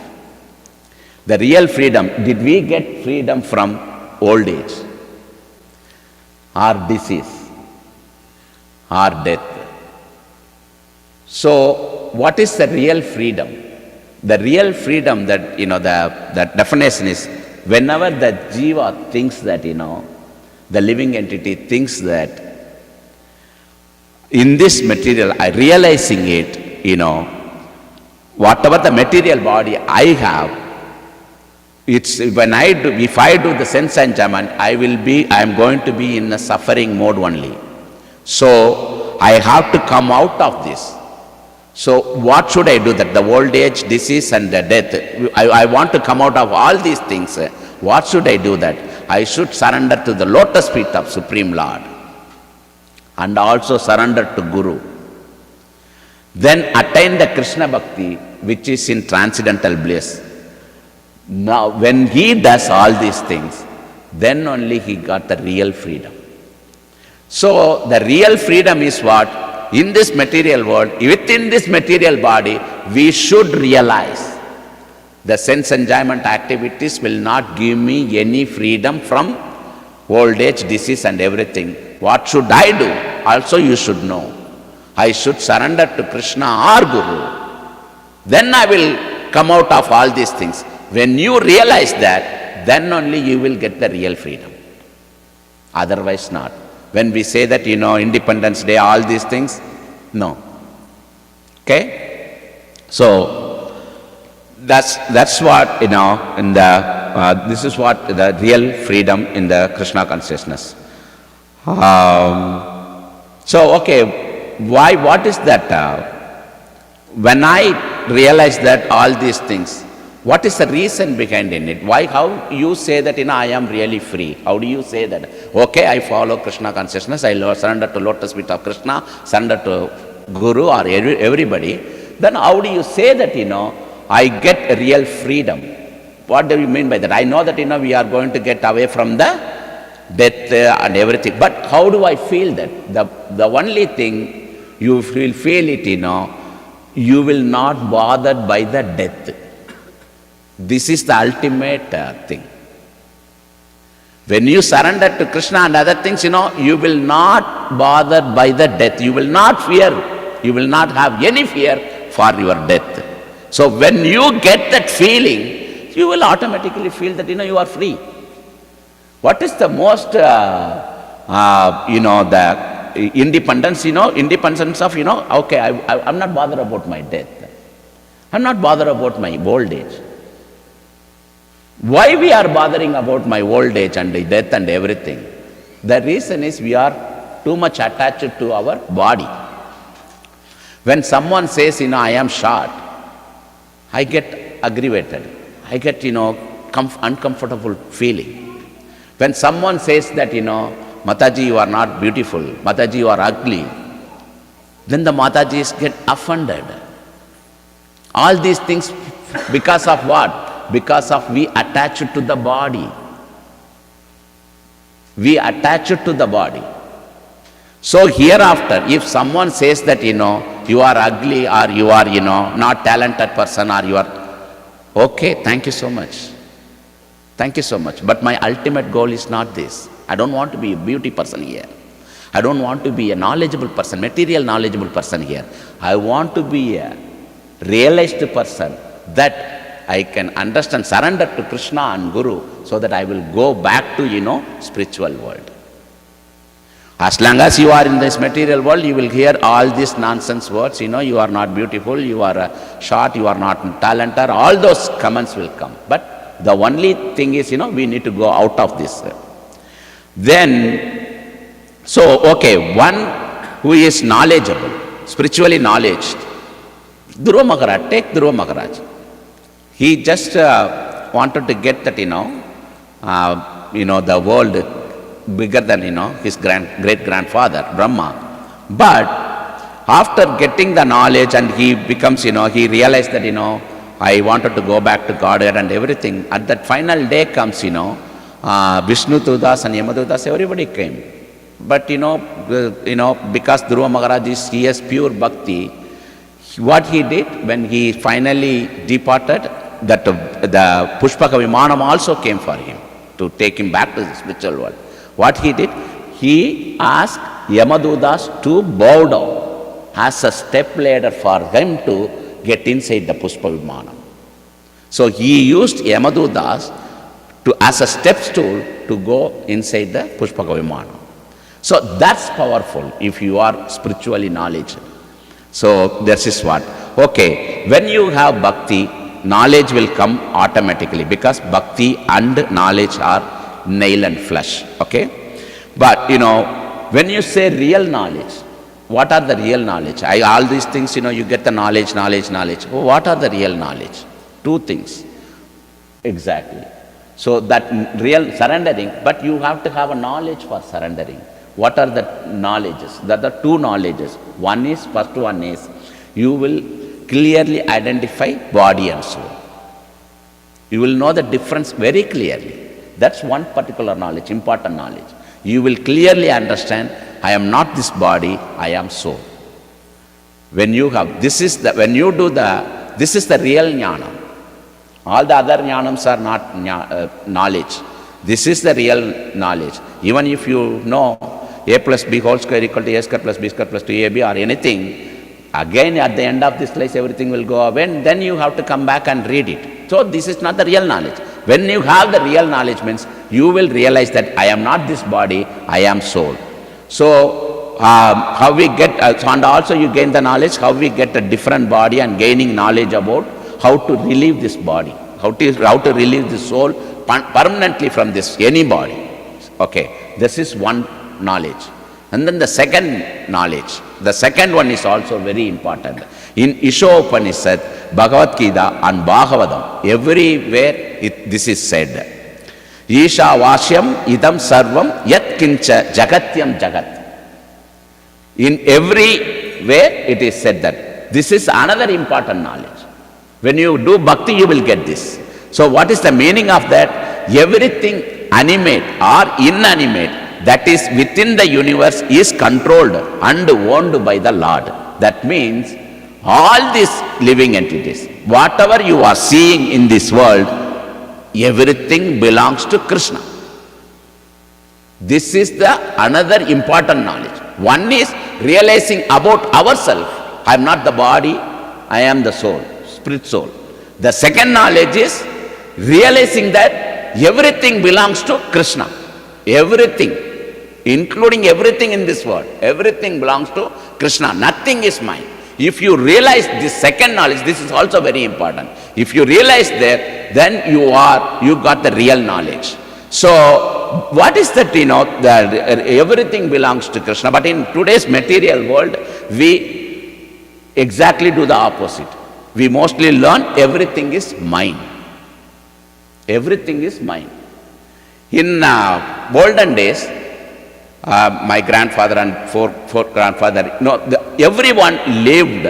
The real freedom, did we get freedom from old age, or disease, or death? So what is the real freedom? The real freedom that, that definition is, whenever the jiva thinks that, the living entity thinks that in this material, realizing it, whatever the material body I have, it's when if I do the sense enjoyment, I am going to be in a suffering mode only. So I have to come out of this. So what should I do? That the old age, disease and the death, I want to come out of all these things. What should I do that? I should surrender to the lotus feet of Supreme Lord and also surrender to Guru. Then attain the Krishna Bhakti, which is in transcendental bliss. Now when he does all these things, then only he got the real freedom. So the real freedom is what? In this material world, within this material body, we should realize the sense enjoyment activities will not give me any freedom from old age, disease and everything. What should I do? Also you should know. I should surrender to Krishna or Guru. Then I will come out of all these things. When you realize that, then only you will get the real freedom. Otherwise not. When we say that, Independence Day, all these things, no. Okay? So, that's what, in the, this is what the real freedom in the Krishna consciousness. So, okay, what is that? When I realize that all these things, what is the reason behind in it? How you say that, I am really free? How do you say that? Okay, I follow Krishna consciousness, I surrender to lotus feet of Krishna, surrender to Guru or everybody. Then how do you say that, I get real freedom? What do you mean by that? I know that, we are going to get away from the death and everything. But how do I feel that? The only thing you will feel it, you will not bothered by the death. This is the ultimate thing. When you surrender to Krishna and other things, you will not bother by the death. You will not fear. You will not have any fear for your death. So when you get that feeling, you will automatically feel that, you are free. What is the most, the independence, independence of, okay, I'm not bothered about my death. I'm not bothered about my old age. Why we are bothering about my old age and death and everything? The reason is we are too much attached to our body. When someone says, I am short, I get aggravated. I get, uncomfortable feeling. When someone says that, Mataji, you are not beautiful, Mataji, you are ugly, then the Matajis get offended. All these things because of what? Because of we attach to the body. We attach to the body. So hereafter, if someone says that, you are ugly or you are, not talented person or you are, okay, thank you so much. Thank you so much. But my ultimate goal is not this. I don't want to be a beauty person here. I don't want to be a knowledgeable person, material knowledgeable person here. I want to be a realized person that I can understand, surrender to Krishna and Guru so that I will go back to, spiritual world. As long as you are in this material world, you will hear all these nonsense words, you are not beautiful, you are short, you are not talented, all those comments will come. But the only thing is, we need to go out of this. Then, so, okay, one who is knowledgeable, spiritually knowledged, Dhruva Maharaj, take Dhruva Maharaj. He just wanted to get that, the world bigger than, his great-grandfather, Brahma. But after getting the knowledge and he becomes, he realized that, I wanted to go back to Godhead and everything. At that final day comes, Vishnu Tudas and Yamadudas, everybody came. But, because Dhruva Maharaj he has pure bhakti, what he did when he finally departed, that the Pushpaka Vimanam also came for him to take him back to the spiritual world. What he did? He asked Yamadudas to bow down as a step ladder for him to get inside the Pushpa Vimanam. So he used Yamadudas as a step stool to go inside the Pushpaka Vimanam. So that's powerful if you are spiritually knowledgeable. So this is what. Okay, when you have bhakti, knowledge will come automatically because bhakti and knowledge are nail and flesh. Okay, but when you say real knowledge, what are the real knowledge? All these things, you get the knowledge. Oh, what are the real knowledge? Two things. Exactly. So that real surrendering, but you have to have a knowledge for surrendering. What are the knowledges? There are two knowledges. First one is, you will clearly identify body and soul. You will know the difference very clearly. That's one particular knowledge, important knowledge. You will clearly understand, I am not this body, I am soul. When you have, this is the real jnana. All the other jnanams are not knowledge. This is the real knowledge. Even if you know a plus b whole square equal to a square plus b square plus 2ab or anything, again at the end of this place everything will go away, and then you have to come back and read it. So this is not the real knowledge. When you have the real knowledge means you will realize that I am not this body, I am soul. So how we get, and also you gain the knowledge, how we get a different body and gaining knowledge about how to relieve this body, how to relieve the soul permanently from this, any body. Okay, this is one knowledge. And then the second knowledge, the second one is also very important. In Isha Upanishad, Bhagavad Gita and Bhagavatam, everywhere this is said. Isha Vashyam idam sarvam yat kincha jagatyam jagat. In everywhere it is said that. This is another important knowledge. When you do bhakti, you will get this. So what is the meaning of that? Everything animate or inanimate that is within the universe is controlled and owned by the Lord. That means all these living entities, whatever you are seeing in this world, everything belongs to Krishna. This is the another important knowledge. One is realizing about ourselves. I am not the body, I am the soul, spirit soul. The second knowledge is realizing that everything belongs to Krishna. Everything, including everything in this world, everything belongs to Krishna. Nothing is mine. If you realize this second knowledge, this is also very important. If you realize that, then you got the real knowledge. So what is that, that everything belongs to Krishna. But in today's material world, we exactly do the opposite. We mostly learn everything is mine. Everything is mine. In olden days, my grandfather and four grandfather, everyone lived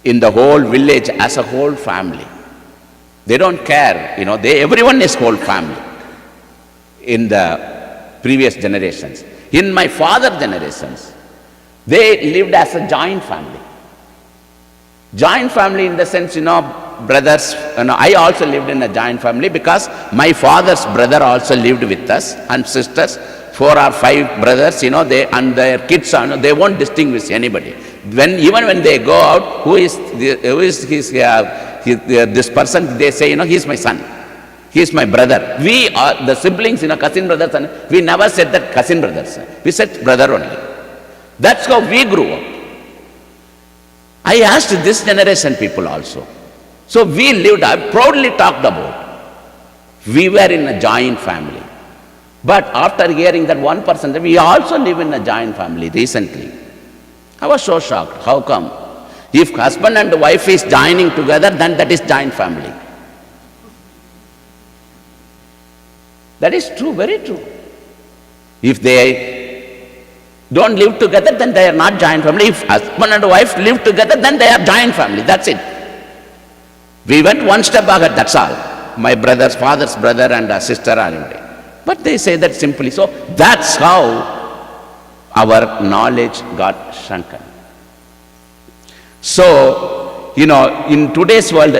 in the whole village as a whole family. They don't care, everyone is whole family in the previous generations. In my father generations, they lived as a joint family. Joint family in the sense, brothers, I also lived in a joint family because my father's brother also lived with us and sisters, 4 or 5 brothers, they and their kids, they won't distinguish anybody. Even when they go out, who is this person, they say, he's my son, he's my brother. We are the siblings, cousin brothers, and we never said that cousin brothers, we said brother only. That's how we grew up. I asked this generation people also. So we lived, I proudly talked about, we were in a joint family. But after hearing that one person, we also live in a joint family recently. I was so shocked. How come? If husband and wife is joining together, then that is joint family. That is true, very true. If they don't live together, then they are not joint family. If husband and wife live together, then they are joint family. That's it. We went one step ahead, that's all. My brother's father's brother and sister are in it. But they say that simply. So that's how our knowledge got shrunken. So, in today's world,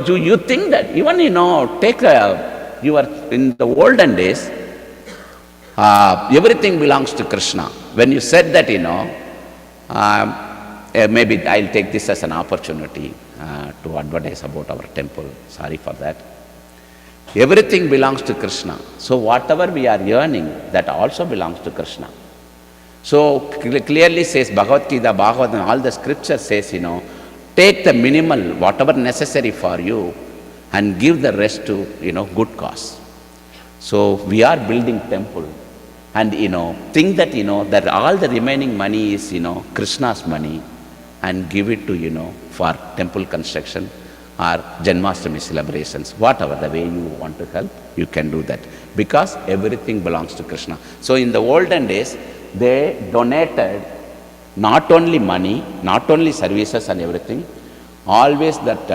do you think that even, you are in the olden days, everything belongs to Krishna. When you said that, maybe I'll take this as an opportunity to advertise about our temple. Sorry for that. Everything belongs to Krishna. So whatever we are yearning, that also belongs to Krishna. So clearly says Bhagavad Gita, Bhagavatam, all the scripture says, take the minimal, whatever necessary for you, and give the rest to, good cause. So we are building temple. and think that that all the remaining money is Krishna's money, and give it to for temple construction or Janmashtami celebrations, whatever the way you want to help, you can do that, because everything belongs to Krishna. So in the olden days, they donated not only money, not only services and everything, always that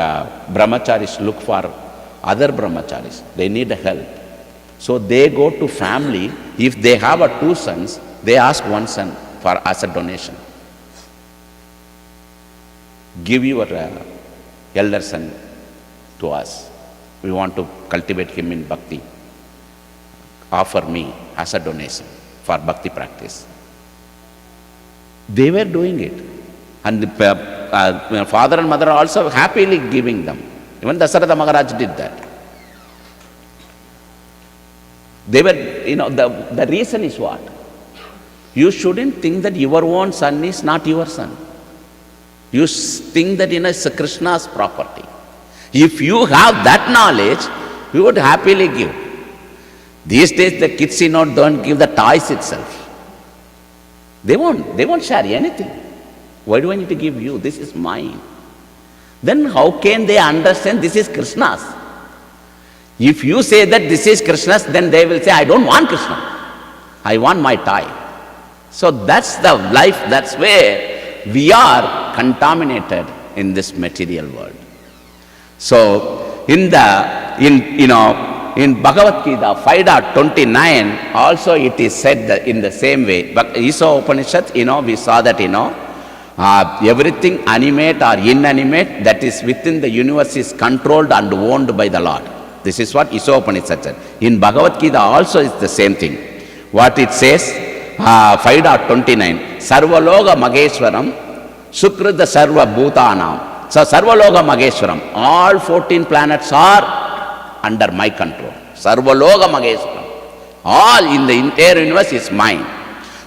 brahmacharis look for other brahmacharis, they need help. So they go to family, if they have 2 sons, they ask 1 son as a donation. Give your elder son to us. We want to cultivate him in bhakti. Offer me as a donation for bhakti practice. They were doing it. And the father and mother also happily giving them. Even Dasaratha Maharaj did that. They were, the reason is what? You shouldn't think that your own son is not your son. You think that it's Krishna's property. If you have that knowledge, you would happily give. These days the kids don't give the toys itself. They won't share anything. Why do I need to give you? This is mine. Then how can they understand this is Krishna's? If you say that this is Krishna's, then they will say, I don't want Krishna. I want my toy. So that's the life, that's where we are contaminated in this material world. So in Bhagavad Gita 5.29 also it is said that in the same way. But Isa Upanishad, we saw that everything animate or inanimate that is within the universe is controlled and owned by the Lord. This is what Isa Upanishad said. In Bhagavad Gita also is the same thing. What it says, 5.29, Sarvaloga Mageshwaram, Sukrita Sarva Bhutanam. So Sarvaloga Mageshwaram, all 14 planets are under my control. Sarvaloga Mageshwaram, all in the entire universe is mine.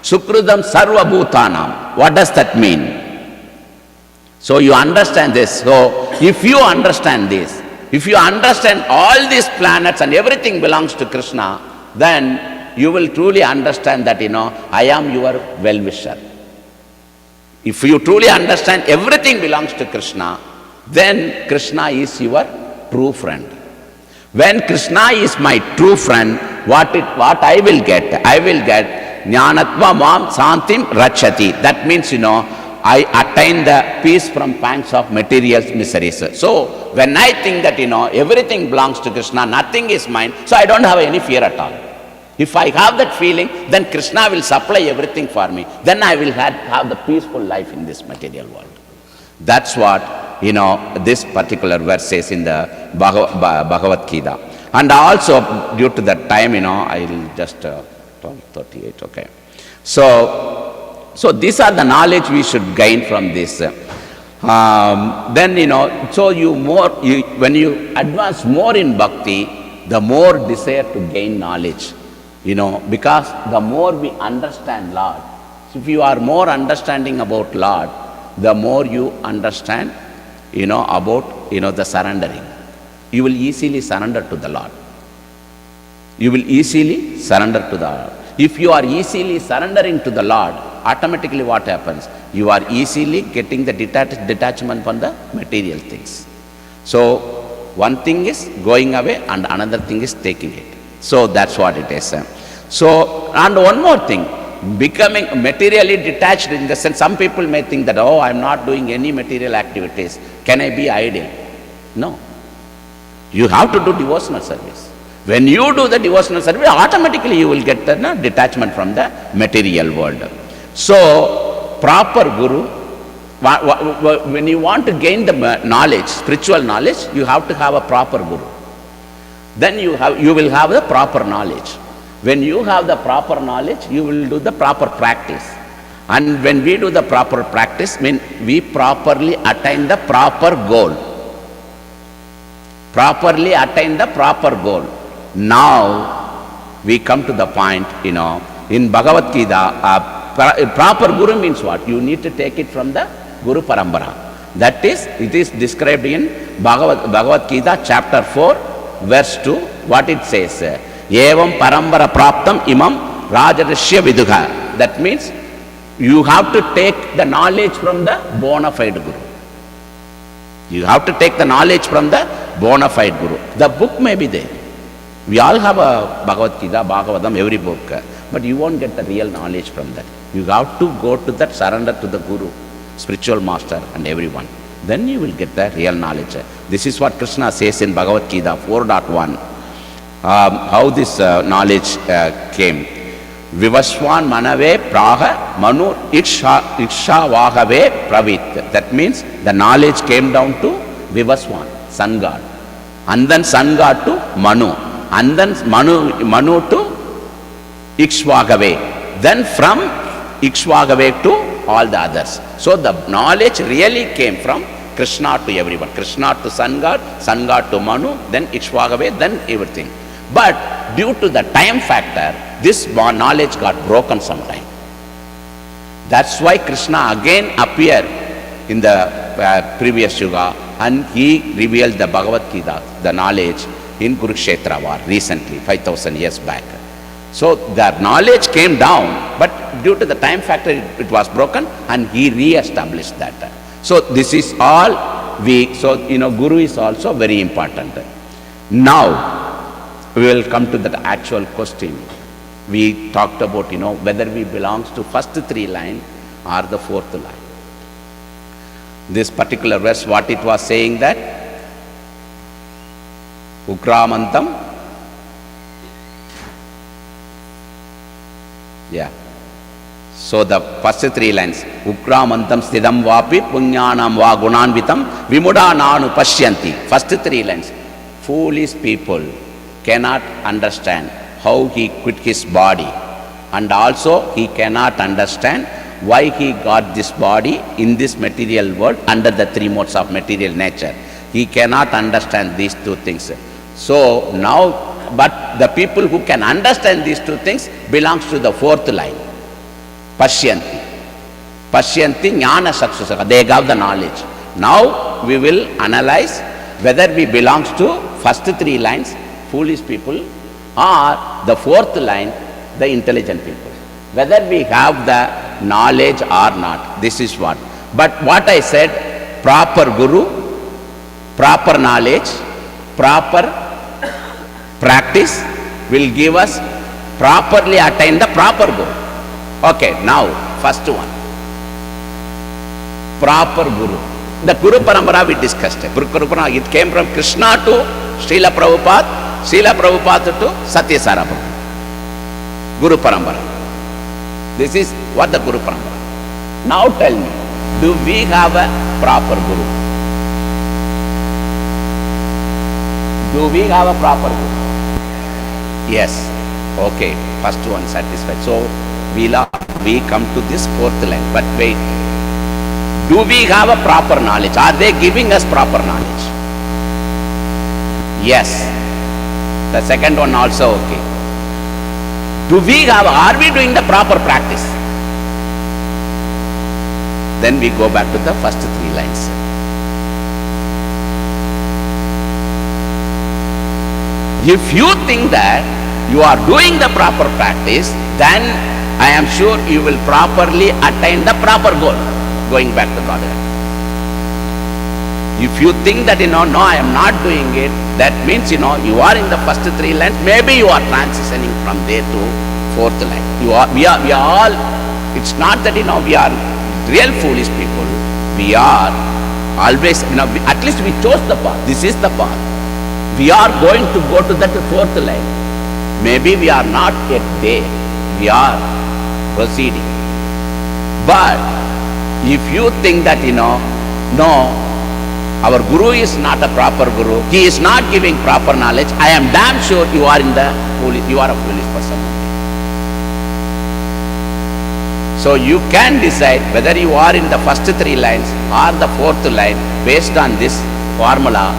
Sukridam Sarva Bhutanam. What does that mean? So you understand this. So if you understand this, if you understand all these planets and everything belongs to Krishna, then you will truly understand that, I am your well-wisher. If you truly understand everything belongs to Krishna, then Krishna is your true friend. When Krishna is my true friend, what I will get? I will get Jnanatva Mam Santim Rachati. That means, I attain the peace from pangs of material miseries. So, when I think that, everything belongs to Krishna, nothing is mine, so I don't have any fear at all. If I have that feeling, then Krishna will supply everything for me. Then I will have the peaceful life in this material world. That's what, this particular verse says in the Bhagavad Gita. And also, due to that time, I will just, 38, okay. So these are the knowledge we should gain from this. Then, so when you advance more in bhakti, the more desire to gain knowledge. Because the more we understand Lord, if you are more understanding about Lord, the more you understand, about, the surrendering. You will easily surrender to the Lord. You will easily surrender to the Lord. If you are easily surrendering to the Lord, automatically what happens? You are easily getting the detachment from the material things. So, one thing is going away and another thing is taking it. So, that's what it is. So, and one more thing, becoming materially detached in the sense, some people may think that, I am not doing any material activities. Can I be idle? No. You have to do devotional service. When you do the devotional service, automatically you will get the detachment from the material world. So, proper guru, when you want to gain the knowledge, spiritual knowledge, you have to have a proper guru. Then you will have the proper knowledge. When you have the proper knowledge, you will do the proper practice. And when we do the proper practice, we properly attain the proper goal. Properly attain the proper goal. Now, we come to the point, in Bhagavad Gita, proper guru means what? You need to take it from the Guru Parambara. That is, it is described in Bhagavad Gita chapter 4, verse 2, what it says? Evam parambara praptam imam Rajarishya Viduha. That means you have to take the knowledge from the bona fide Guru. You have to take the knowledge from the bona fide Guru. The book may be there. We all have a Bhagavad Gita, Bhagavatam, every book. But you won't get the real knowledge from that. You have to go to that, surrender to the Guru, spiritual master and everyone. Then you will get the real knowledge. This is what Krishna says in Bhagavad Gita 4.1. How this knowledge came. Vivaswan manave praha manu iksha vahave pravit. That means the knowledge came down to Vivaswan, sun god. And then sun god to Manu. And then Manu to Ikshvagave. Then from Ikshvagave to all the others. So the knowledge really came from Krishna to everyone. Krishna to sun god to Manu, then Ikshvagave, then everything. But due to the time factor, this knowledge got broken sometime. That's why Krishna again appeared in the previous Yuga and he revealed the Bhagavad Gita, the knowledge in Kurukshetra war recently, 5,000 years back. So the knowledge came down, but due to the time factor it was broken and he re-established that. So this is all Guru is also very important. Now we will come to that actual question. We talked about, whether we belongs to first three line or the fourth line. This particular verse, what it was saying that Ukramantam. Yeah. So the first three lines, Ukramantam stidam vapi punyanam va gunanvitam vimudananu pashyanti. First three lines. Foolish people cannot understand how he quit his body, and also he cannot understand why he got this body in this material world under the three modes of material nature. He cannot understand these two things. So now, but the people who can understand these two things belongs to the fourth line. Pashyanti. Pashyanti jnana sakshusaka. They have the knowledge. Now we will analyze whether we belongs to first three lines, foolish people, or the fourth line, the intelligent people. Whether we have the knowledge or not. This is what. But what I said, proper Guru, proper knowledge, proper practice will give us properly attain the proper goal. Okay, now first one. Proper Guru. The Guru Parampara we discussed. It came from Krishna to Srila Prabhupada, Srila Prabhupada to Satyasara Prabhupada. Guru Parampara. This is what the Guru Parampara. Now tell me, do we have a proper Guru? Do we have a proper Guru? Yes. Okay, first one satisfied. So we come to this fourth line. But wait, do we have a proper knowledge? Are they giving us proper knowledge? Yes. The second one also okay. Are we doing the proper practice? Then we go back to the first three lines. If you think that you are doing the proper practice, then I am sure you will properly attain the proper goal, going back to Godhead. If you think that, no, I am not doing it, that means, you are in the first three lines, maybe you are transitioning from there to fourth line. We are all, it's not that, we are real foolish people. We are always, at least we chose the path. This is the path. We are going to go to that fourth line. Maybe we are not yet there. We are proceeding. But if you think that, no, our Guru is not a proper Guru, he is not giving proper knowledge, I am damn sure you are a foolish person. So you can decide whether you are in the first three lines or the fourth line based on this formula: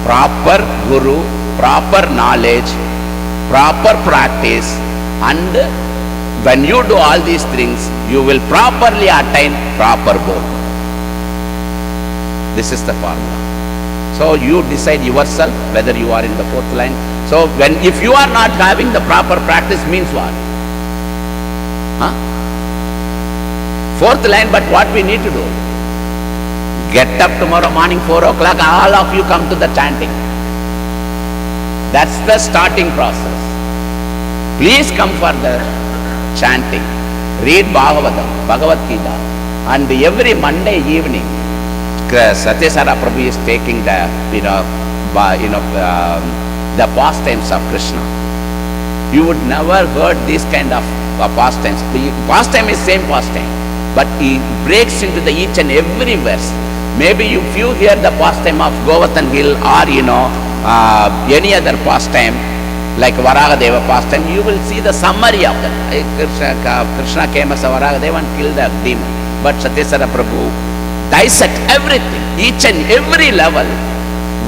proper Guru, proper knowledge, proper practice, and when you do all these things, you will properly attain proper goal. This is the formula. So you decide yourself whether you are in the fourth line. So if you are not having the proper practice, means what? Huh? Fourth line, but what we need to do? Get up tomorrow morning 4 o'clock, all of you come to the chanting. That's the starting process. Please come for the chanting. Read Bhagavatam, Bhagavad Gita. And every Monday evening, Satyasara Prabhu is taking the, the pastimes of Krishna. You would never heard this kind of pastimes. Pastime is same pastime, but he breaks into the each and every verse. Maybe if you hear the pastime of Govardhan Hill or any other pastime like Varagadeva pastime, you will see the summary of that. Krishna came as a Varagadeva and killed the demon. But Satyasara Prabhu dissect everything, each and every level,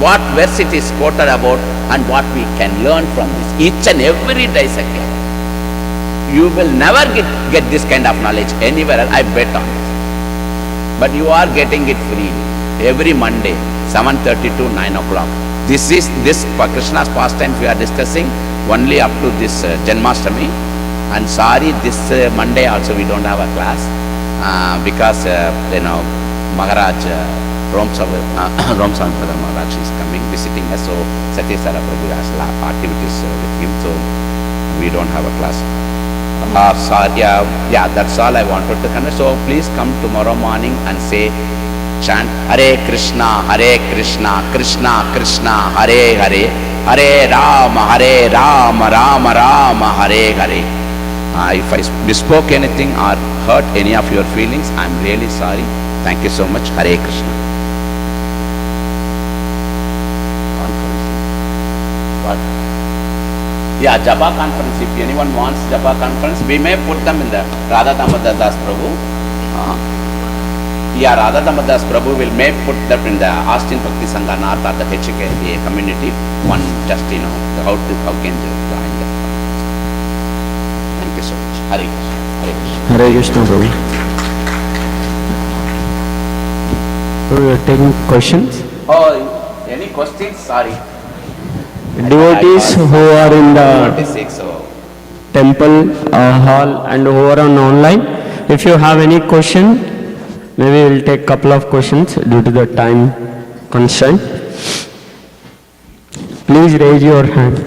what verse it is quoted about and what we can learn from this. Each and every dissection. You will never get this kind of knowledge anywhere else, I bet on it. But you are getting it free every Monday, 7:30 to 9 o'clock. This is Krishna's pastime we are discussing only up to this Janmashtami. And sorry, this Monday also we don't have a class because Maharaj Ramsam Maharaj is coming visiting us. So Satyasara Prabhu has activities with him, so we don't have a class. Sorry, that's all I wanted to convey. So please come tomorrow morning and say, chant Hare Krishna, Krishna Krishna, Hare Hare, Hare Rama, Rama Rama, Hare Hare. If I misspoke anything or hurt any of your feelings, I'm really sorry. Thank you so much. Hare Krishna. What? Yeah, Japa conference. If anyone wants Japa conference, we may put them in the Radha Damodar Das Prabhu. Radha Damodar Das Prabhu will may put them in the Austin Bhakti Sangha North or the HK community. One just how can you join them. Thank you so much. Hare Krishna. Hare Krishna, Prabhu. So we are taking questions. Oh, any questions? Sorry. Devotees who are in the temple hall and who are on online, if you have any question, maybe we will take couple of questions due to the time constraint. Please raise your hand.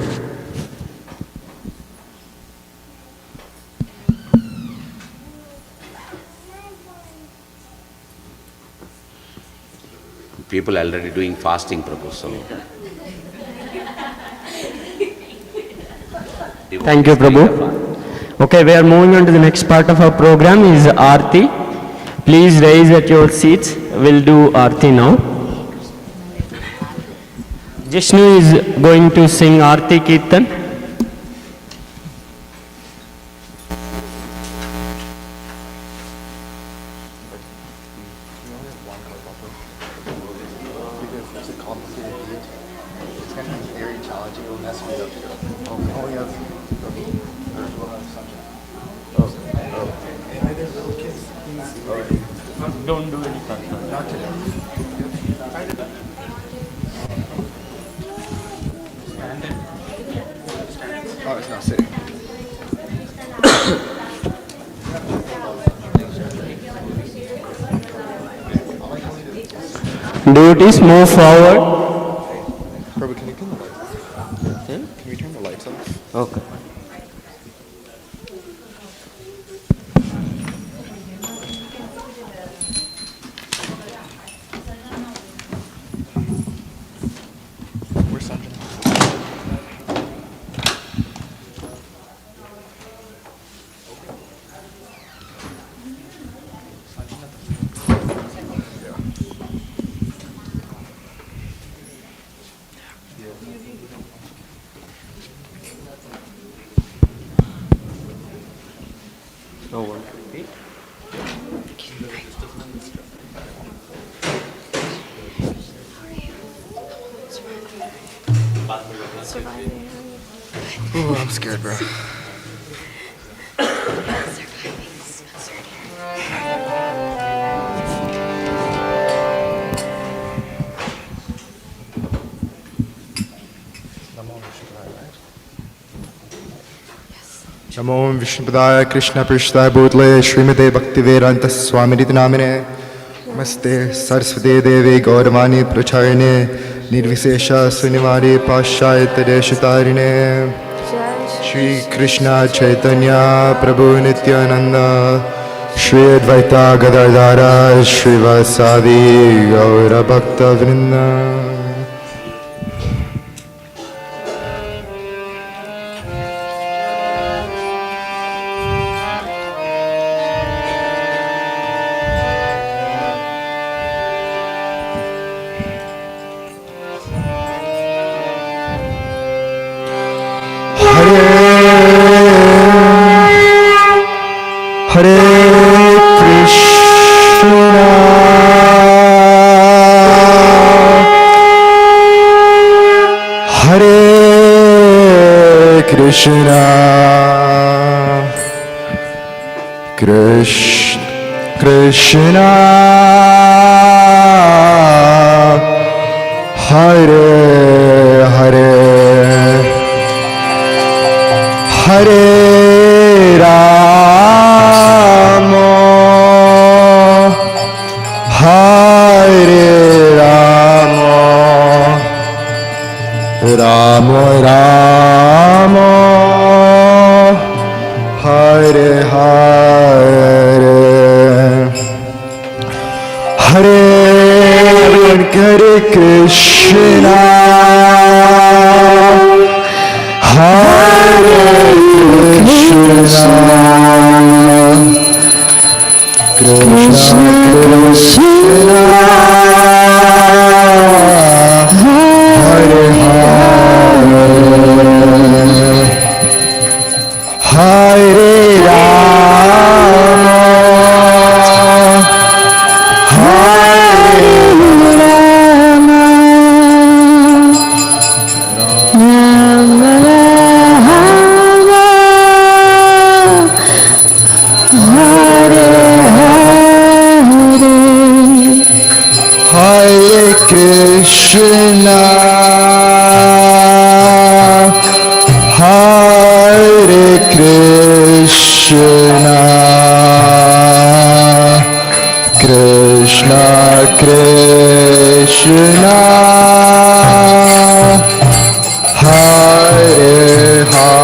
People are already doing fasting, Prabhu. So. Thank you, Prabhu. Okay, we are moving on to the next part of our program is Arati. Please raise at your seats. We'll do Arati now. Jishnu is going to sing Arati Kirtan. Don't do any control. Not today. Oh, it's not sitting. Devotees, move forward. Prabhu, can you turn the lights? Can we turn the lights off? Okay. Where's Sanjana? No one. Ooh, I'm scared, bro. नमो विष्णुपदाय कृष्णपृष्ठाय भूतले श्रीमते भक्तिवेदांत स्वामिनिति नामिने नमस्ते सरस्वती देवी गौरवाणी प्रचारिणे निर्विशेष शून्यवादी पाश्चात्य देशतारिणे श्री कृष्ण चैतन्य प्रभु नित्यानंद श्री अद्वैता गदाधर श्रीवासादि गौर भक्त वृंद Hare Krishna, Hare Krishna, Krishna, Hare Hare, Hare Rama, Hare Rama, Rama Rama, Hare Hare, Hare Hare Krishna, Hare Krishna, Krishna Krishna, Hare Hare, Hare Rama, Hare Rama, Hare Krishna, Hare Krishna, Krishna Krishna, Hare Hare,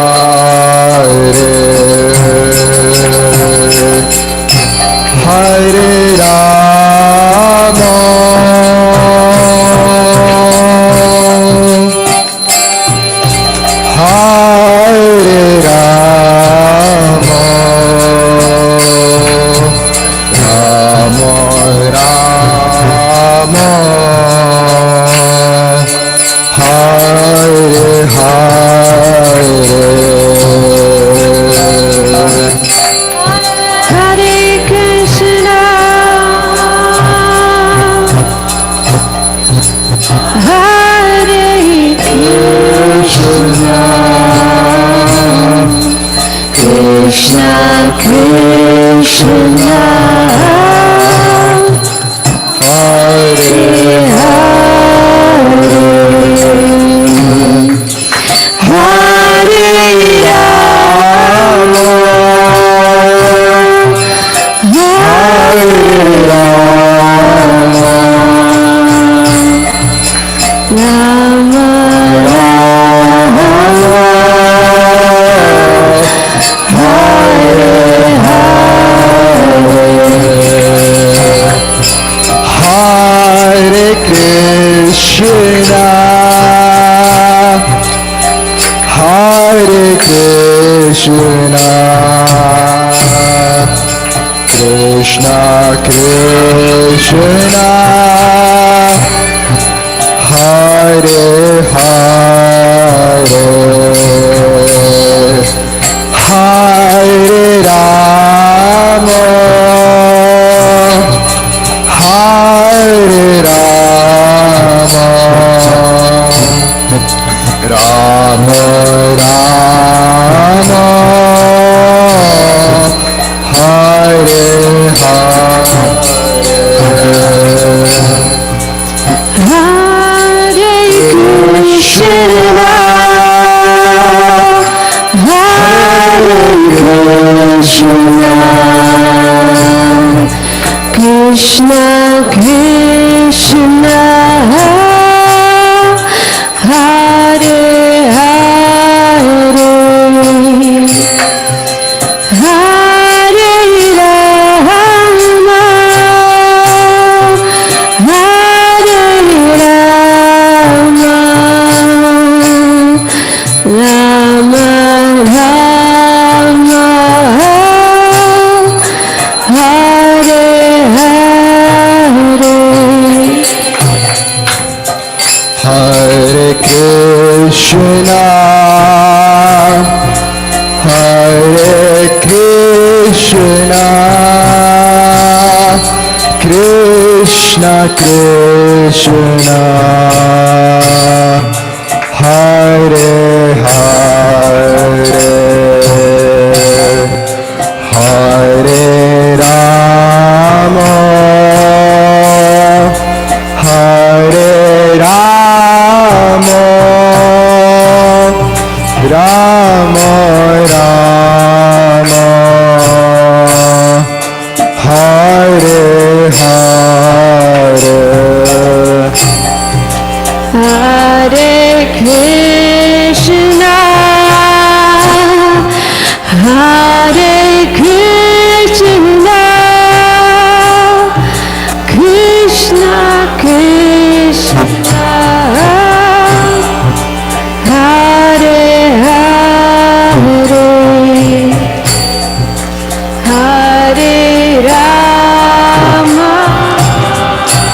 Hare Rama, Hare Rama, Rama Rama, Hare Hare, Hare Krishna, Hare Krishna, Krishna Krishna, Hare Hare, Hare Rama, Hare Rama, Rama Rama, Hare Hare, Hare Krishna, Hare Krishna, Krishna Krishna, Hare Hare, Hare Rama, Hare Rama, Rama Rama, Hare Hare, Hare Krishna, Hare Krishna Krishna Hare Hare Hare Rama Hare Rama Rama Rama Hare Hare Hare Krishna, Hare Krishna, Krishna Krishna, Hare Hare, Hare Rama, Hare Rama, Rama Rama, Hare Hare. Hare Krishna, Hare Krishna, Krishna Krishna, Hare Hare, Hare Rama,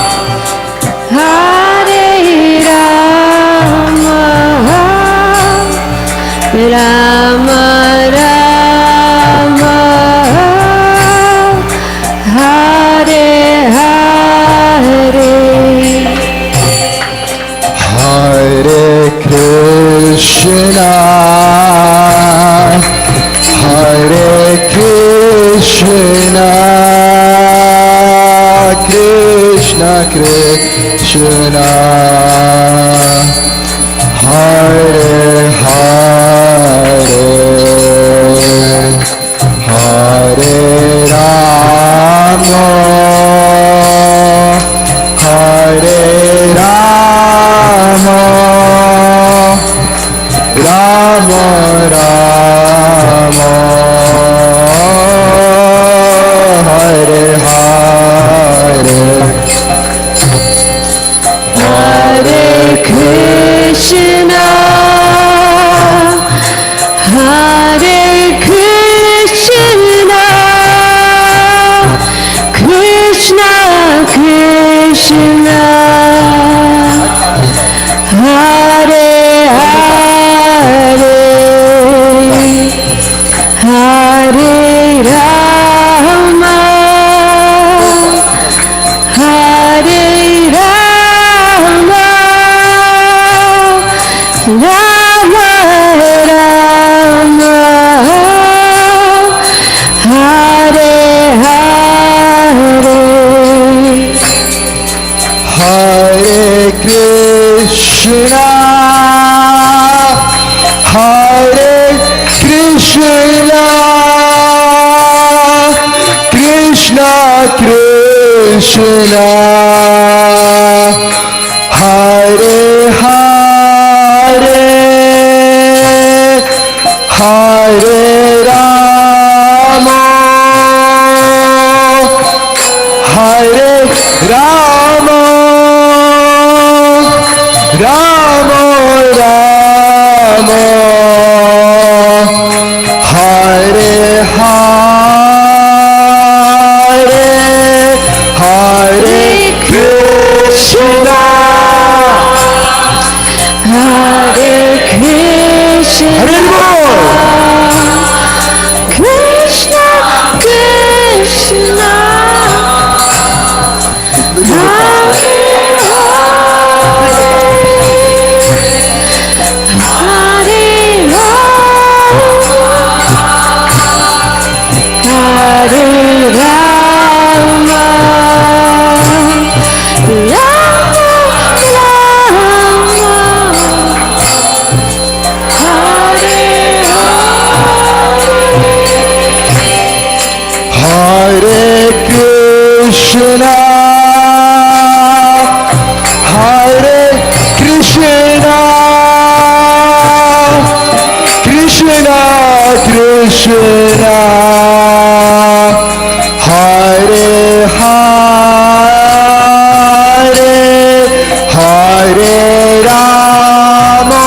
Hare Rama, Rama Rama, Hare Hare. Hare Krishna, Hare Krishna, Krishna Krishna, Hare Hare, Hare Rama, Hare Rama, Rama Rama, Hare Hare, Hare Krishna, Hare Krishna, Krishna Krishna, Hare Hare, Hare Rama, Hare Rama, Rama Rama, Hare Hare. Hare Krishna, Hare Krishna, Krishna Krishna, Hare Hare, Hare Rama, Hare Rama, Rama Rama, Hare Hare, Hare Krishna, Hare Krishna, Hare Krishna Krishna, Krishna, Hare Krishna, Krishna Krishna, Hare Hare, Hare Rama,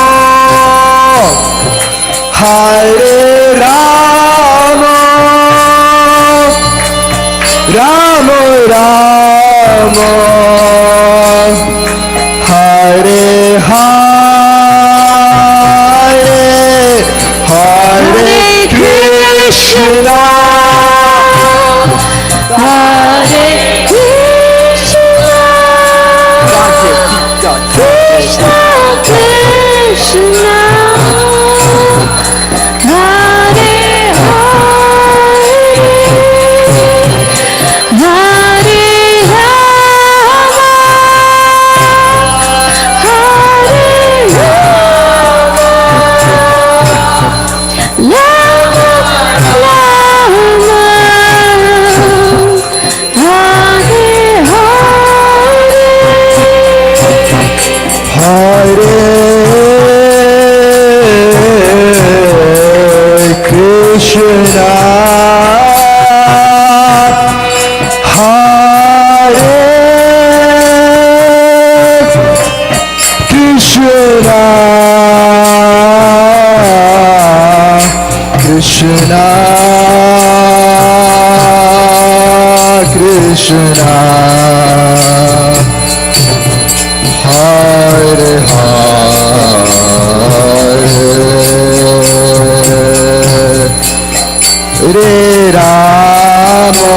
Hare Rama, Rama Rama, Hare Hare, Hare Krishna, Hare Krishna, Krishna Krishna, Hare Hare, Hare Rama,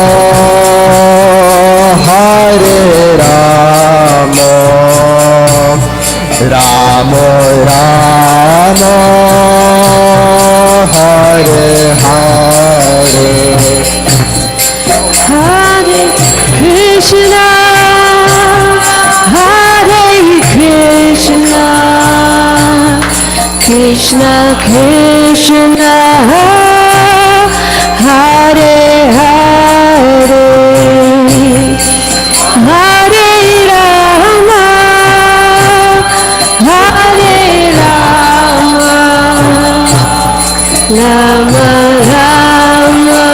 Hare Rama, Rama Rama, Hare Hare, Hare Krishna, Hare Krishna, Krishna Krishna, Hare Hare Rama, Hare Rama, Rama Rama, Hare Hare, Hare Krishna, Hare Krishna, Krishna Krishna, Hare Hare, Hare Rama, Hare Rama, Rama Rama,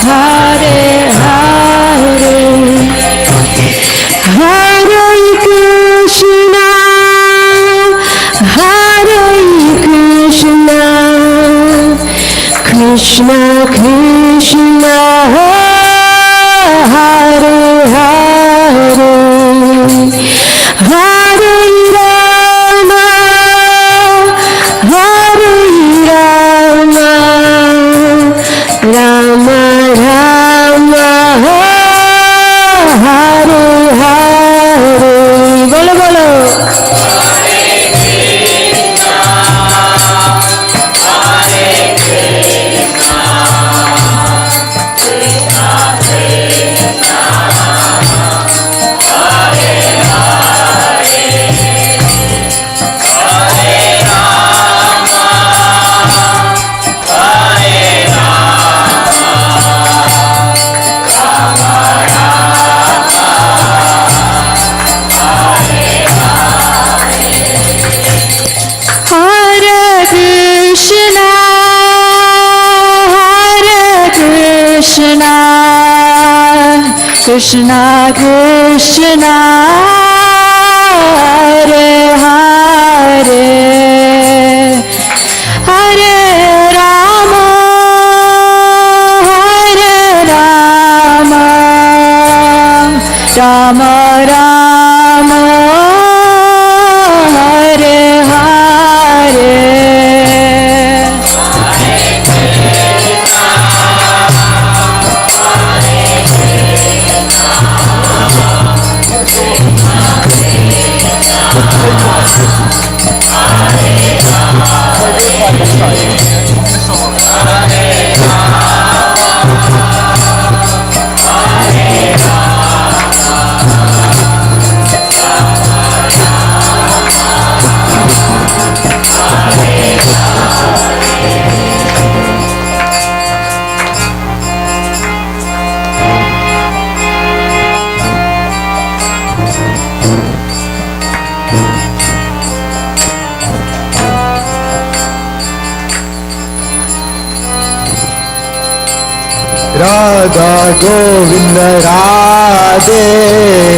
Hare Hare, Hare Krishna, Hare Krishna, Krishna Krishna, Hare Hare, Hare Rama, Hare Rama, Rama Rama, Hare Hare, bolo bolo. Hare Krishna, Hare Krishna, Krishna Krishna, Hare Hare, Hare Rama, Hare Rama, Rama Rama, Hare Hare. Radha Govinda Radhe,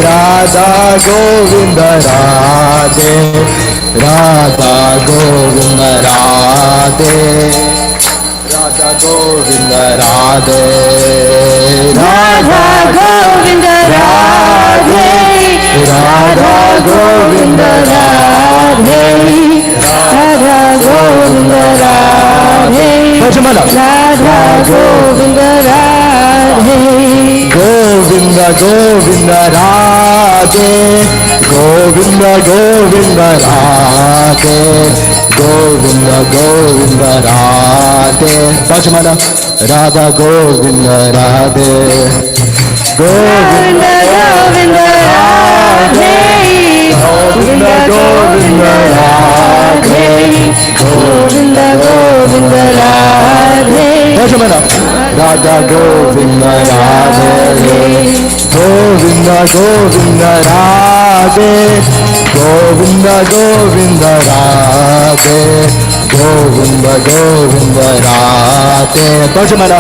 Radha Govinda Radhe, Radha Govinda Radhe, Radha Govinda Radhe, Radha Govinda Radhe, Radha Govinda Radhe, Radha Govinda Radhe, Radha Govinda Radhe. Govinda Govinda Radhe, Govinda Govinda Radhe, Govinda Govinda Radhe. Bhajamana Radha Govinda Radhe, Govinda Govinda Radhe, Govinda Govinda Radhe, Govinda Govinda Radhe. Bhajamana Radha Govinda Radhe, Govinda Govinda Radhe, Govinda Govinda Radhe, Govinda Govinda Radhe. Bhajamana Radha Govinda Radhe, Govinda Govinda Radhe, Govinda Govinda Radhe, Govinda Govinda Radhe. Bhajamana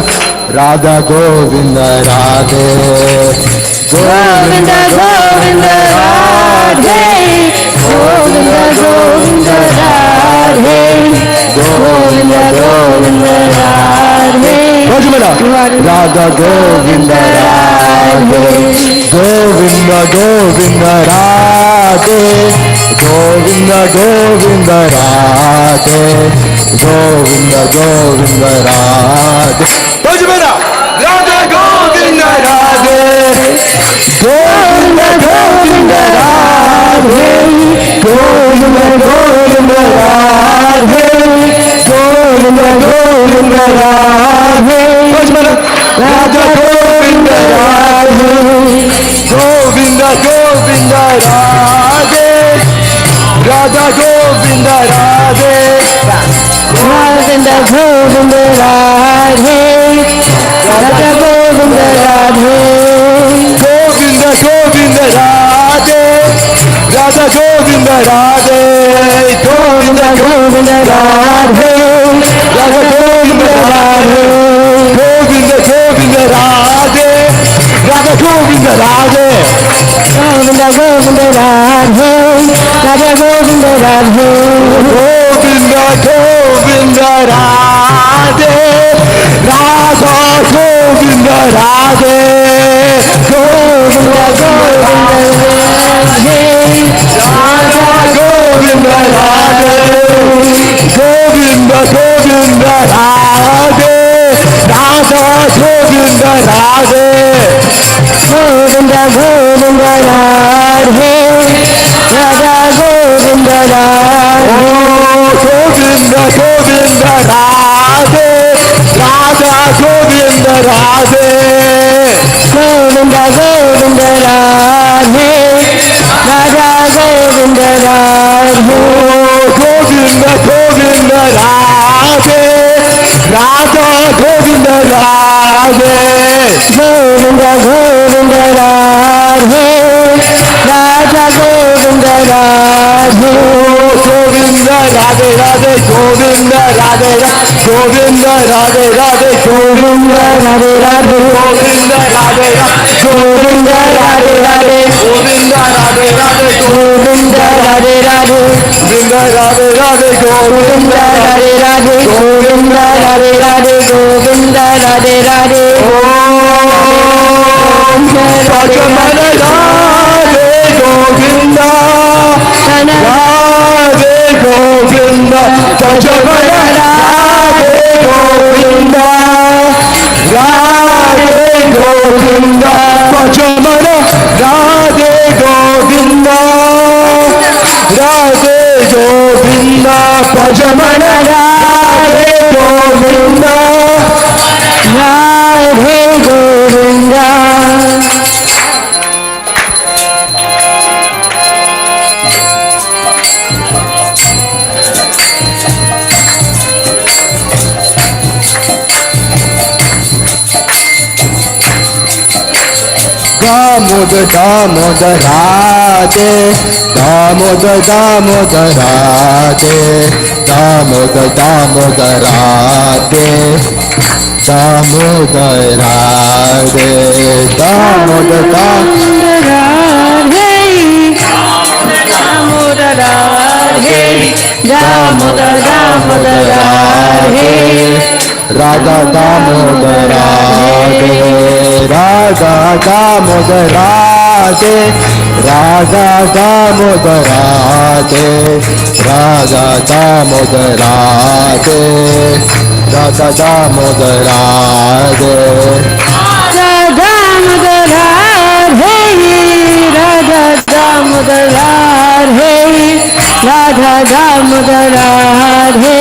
Radha Govinda Radhe, Govinda Govinda Radhe, Govinda Govinda Radhe, Govinda Govinda Radhe. Bhajamana Radha Govinda Radhe, Govinda Govinda Radhe, Govinda Govinda Radhe, Govinda Govinda Radhe. Bhajamana Radha Govinda Radhe, Govinda Govinda Radhe, Radha Govinda Radhe, Govinda Govinda Radhe, Radha Govinda Radhe. Govinda Govinda Radhe, Radha Govinda Radhe, Govinda Govinda Radhe, Radha Govinda Radhe, Govinda Govinda Radhe, Radha Govinda Radhe, Govinda Govinda Radhe, Radha Govinda Radhe. Govinda Govinda Radhe, Radha Govinda Radhe, Govinda Govinda Radhe, Radha Govinda Radhe, Govinda Govinda Radhe, Radha Govinda Radhe. Govinda Govinda Radhe, Radha Govinda Radhe. Govinda Govinda Radhe, Radha Govinda Radhe, Govinda Govinda Radhe, Radha Govinda Radhe. Govinda Govinda Radhe, Radha Govinda Radhe, Govinda Govinda Radhe, Radha Govinda Radhe. Govinda Radhe Radhe, Govinda Radhe Radhe, Govinda Radhe Radhe, Govinda Radhe Radhe, Govinda Radhe Radhe, Govinda Radhe Radhe, Govinda Radhe Radhe, Govinda Radhe Radhe, Govinda Radhe Radhe, Govinda Radhe Radhe, Govinda Radhe Radhe, Govinda Radhe Radhe. Om Bhajamana Radhe Govinda, Radhe Govinda, Bhajamana Radhe Govinda, Radhe Govinda, Bhajamana Radhe Govinda, Radhe Govinda, Bhajamana Radhe Govinda, Radhe Govinda. Damodar Damodar Radhe, Damodar Damodar Radhe, Damodar Damodar Radhe, Damodar Radhe, Damodar Radhe, Damodar Radhe, Damodar Radhe, Radha Damodar Radhe, Radha Damodar Radhe, Radha Damodar Radhe, Radha Damodar Radhe, Radha Damodar Radhe, Radha Damodar Radhe, Radha Damodar Radhe, Radha Damodar Radhe,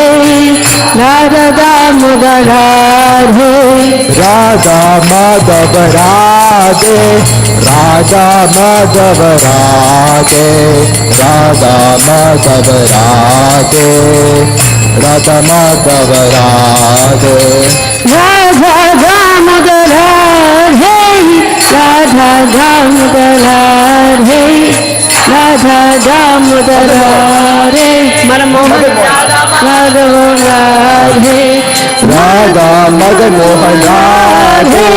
Radha Damodar Radhe, Radha Madhav Radhe, Radha Madhav Radhe, Radha Madhav Radhe, Radha Madhav Radhe, Radha Damodar Radhe, Radha Damodar Radhe, Radha Damodar Radhe, Maramohan Radhe, Radha Madan Mohan Radhe,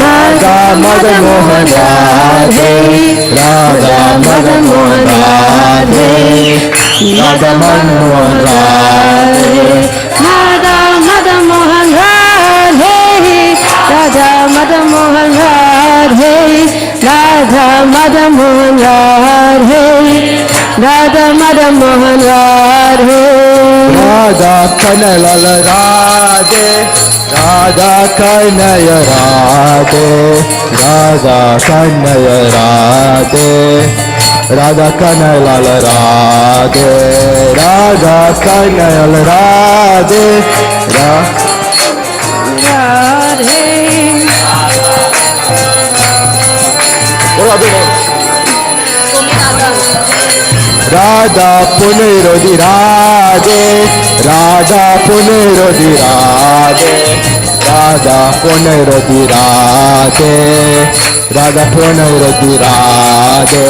Radha Madan Mohan Radhe, Radha Madan Mohan Radhe, Radha Madan Mohan Radhe, Radha Madan Mohan Radhe, Radha Madan Mohan Radhe, Radha Madan Mohan Radhe, Radha Madan Mohan Radhe, Radha Kanal Radhe, Radha Kanaya Radhe, Radha Kanaya Radhe, Radha Kanaya Radhe, Radha Kanaya Radhe, Radha Punirodi Radhe, Radha Punirodi Radhe, Radha Punirodi Radhe, Radha Punirodi Radhe,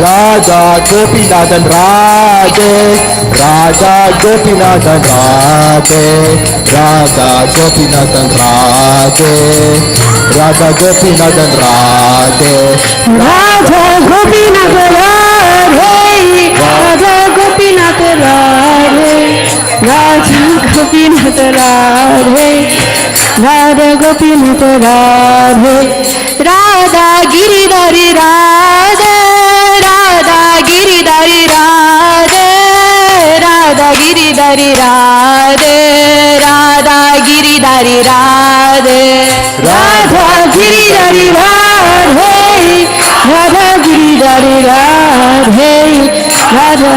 Radha Gopinathan Radhe, Radha Gopinathan Radhe, Radha Gopinathan Radhe, Radha Gopinathan Radhe, Radha Gopinathan Radhe, Radha Gopinathan Radhe, Radha Gopinathan Radhe, Radha Gopinathan Radhe, Radha Giridhari Radhe, Radha Giridhari Radhe, Radha Giridhari Radhe, Radha Giridhari Radhe, Radha Giridhari Radhe, Radha Giridhari Radhe, Radha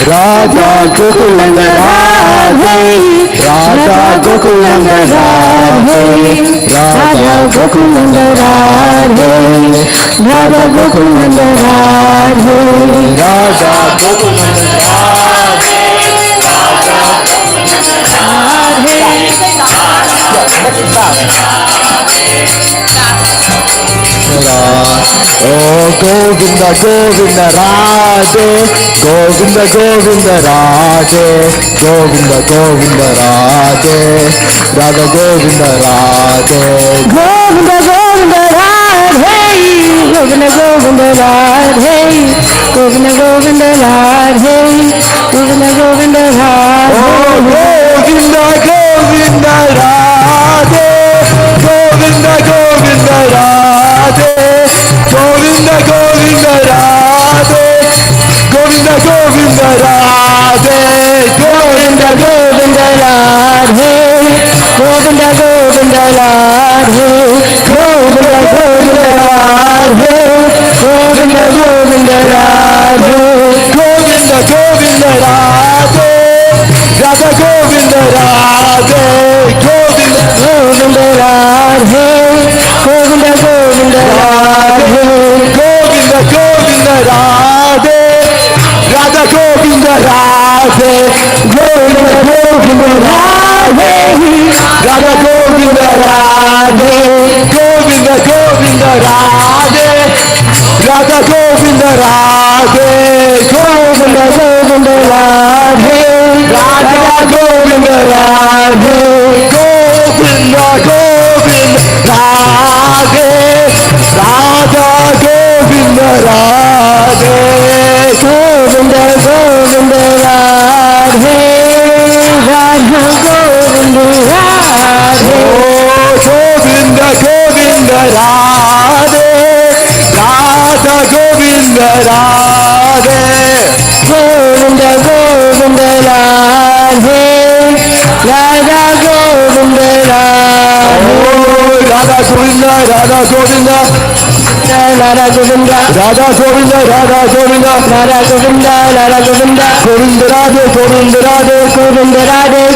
Radha Gokulanda Radhe, Radha Gokulanda Radhe, Radha Gokulanda Radhe, Radha Gokulanda Radhe, Radha Gokulanda Oh Govinda Govinda Radhe, Govinda Govinda Radhe, Govinda Govinda Radhe, Radha Govinda Radhe, Govinda Govinda Radhe, Govinda Govinda Radhe, Govinda Govinda Radhe, Govinda Govinda Radhe, oh Govinda Govinda Radhe, Govinda Govinda Radhe, Govinda Govinda Radhe, Govinda Govinda Radhe, Govinda Govinda Radhe, Govinda Govinda Radhe, Govinda Govinda Radhe, Govinda Govinda Radhe, Govinda Govinda Radhe, Radha Govinda Radhe, Govinda Govinda Radhe, Govinda Govinda Radhe, Govinda Govinda Radhe, Radha Govinda Radhe, Govinda Govind Radhe, Radha Govind Radhe, Govind Govind Radhe, Radha Govind Radhe, Govind Govind Radhe, Radha Govind Radhe, Govind Govind Radhe, Radha Govind Radhe, Govind Govind Radhe, Radha Govind Radhe, Govind Govind Radhe, Radha Govind Radhe, Govind Govind Radhe, Radha Govind Radhe, Radha Govinda, Radha Govinda, Radha Govinda, Radha Govinda, Radha Govinda, Radha Govinda, Radha Govinda, Govinda Radhe, Govinda Radhe,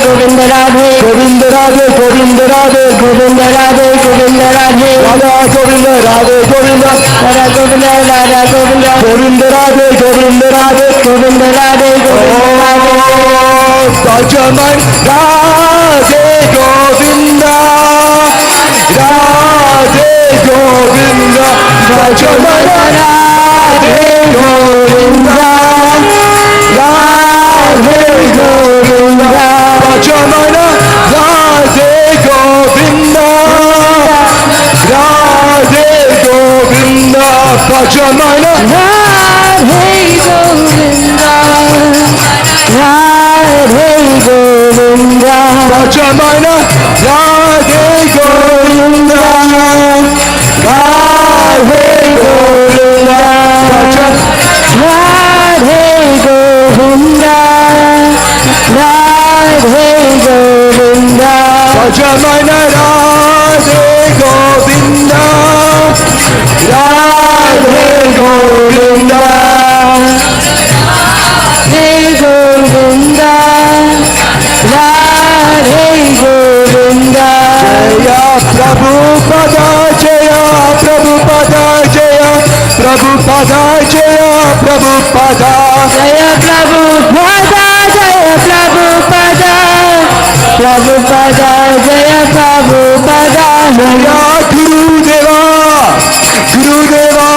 Govinda Radhe, Govinda Radhe, Govinda Radhe, Govinda Radhe, Govinda Radhe, Govinda Radhe, Radha Govinda, Radhe Govinda, Radha Govinda, Radha Govinda, Govinda Radhe, Govinda Radhe, Govinda Radhe, Govinda Radhe, Bhajaman Radhe Govinda, Radhe Govinda, Bhajaman Radhe Govinda, Radhe Govinda, Bhajaman Radhe Govinda, Radhe Govinda, Bhajaman Radhe Govinda, Radhe Govinda, Bhajaman Radhe Govinda, Radhe Govinda, Radhe Govinda, Radhe Govinda, Bhajaman Radhe Govinda, Radhe Govinda, Radhe Govinda, Radhe Govinda, Jaya Prabhupada, Jaya Prabhupada, Jaya Prabhupada, Jaya Prabhupada, Jaya Prabhupada, Jaya Prabhupada, Prabhupada, Jaya Prabhupada, Jaya Gurudeva, Gurudeva,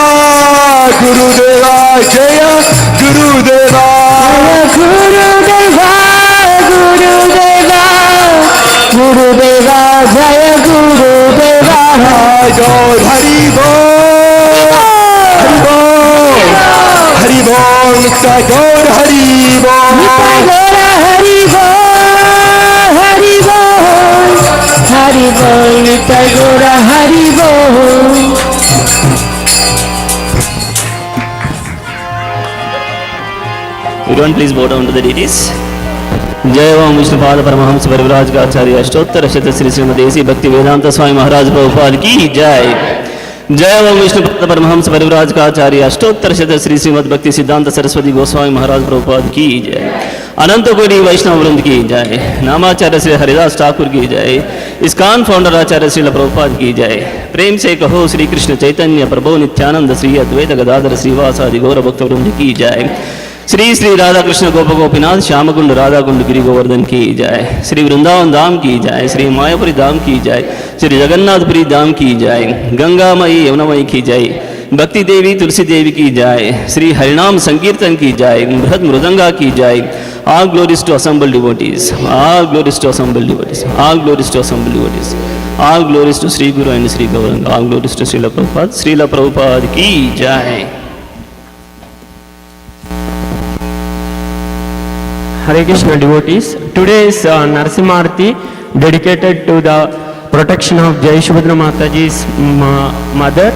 Gurudeva, Jaya Gurudeva, Gurudeva, Gurudeva, Gurudeva, Jaya Gurudeva, Jai Hari Bol, Hari Bol, Hari Bol, Nitya Gaur Hari Bol, Nitya Gaur Hari Bol, Hari Bol, Hari Bol, Nitya Gaur Hari Bol. Everyone please bow down to the deities. जय ओम विष्णुपाद परमहंस परिव्राज का आचार्य अष्टोत्तर शत श्री श्रीमद देसी भक्ति वेदांत स्वामी महाराज प्रभुपाद की जय। जय ओम विष्णुपाद परमहंस परिव्राज का आचार्य अष्टोत्तर शत श्री श्रीमद भक्ति सिद्धांत सरस्वती गोस्वामी महाराज प्रभुपाद की जय। अनंत कोटि वैष्णव वृंद की जय। नामाचार्य श्री हरिदास ठाकुर की जय। इस्कॉन फाउंडर आचार्य श्रील प्रभुपाद की जय। प्रेम से कहो श्री कृष्ण चैतन्य प्रभु नित्यानंद श्री अद्वैत गदाधर श्रीवासादि गौर भक्त वृंद की जय। श्री श्री राधा कृष्ण गोप गोपीनाथ श्यामकुंड राधा कुंड गिरि गोवर्धन की जय। श्री वृंदावन धाम की जय। श्री मायापुरी धाम की जय। श्री जगन्नाथपुरी धाम की जय। गंगामयी यमुनामयी की जय। भक्ति देवी तुलसी देवी की जय। श्री हरिनाम संकीर्तन की जय। बृहद मृदंगा की जय। All glories to assembled devotees. All glories to assembled devotees. All glories to assembled devotees. All glories to Sri Guru and Sri Gauranga. All glories to Srila Prabhupada. Srila Prabhupada की जय। Hare Krishna devotees, today's Narasimha dedicated to the protection of Jai Subhadra Mataji's mother,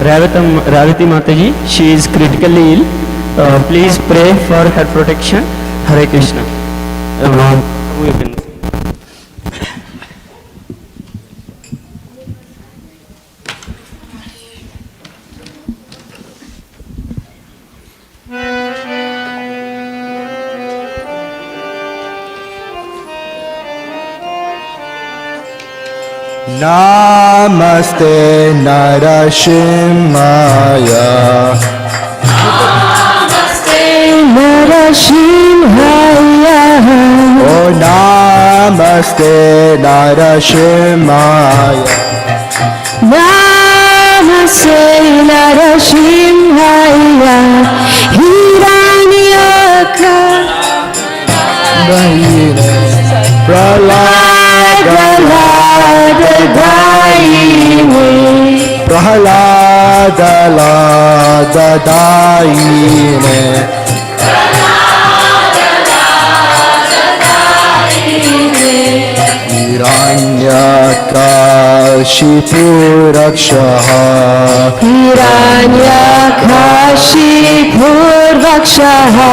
Ravati Mataji. She is critically ill. Please pray for her protection. Hare Krishna. Namaste Narasimhaya, Namaste Narasimhaya. Oh Namaste Narasimhaya. Namaste Narasimhaya. Hiranyaka Prahlada-ladadayini. Prahlada-ladadayini. Hiranyakashipurakshaha. Hiranyakashipurvakshaha.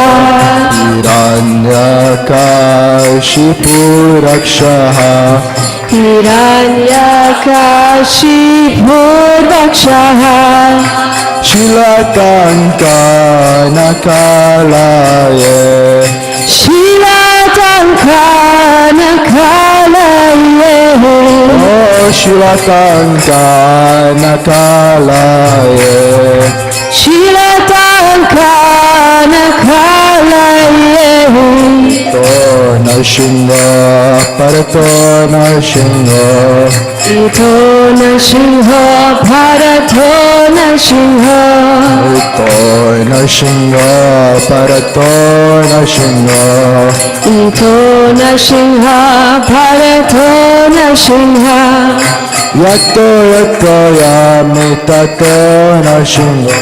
Hiranyakashipurakshaha. Hiranyakashipurvakshaha. Shilatankanakalaye. Shilatankanakalaye. Oh Shilatankanakalaye. Shilatankanakalaye. To Narshinga Parato Narshinga. Ito Narsingha Bharato Narsingha. To Narshinga Parato Narshinga. Ito Narsingha Bharato Narsingha. Yato yato yami tato Narshinga.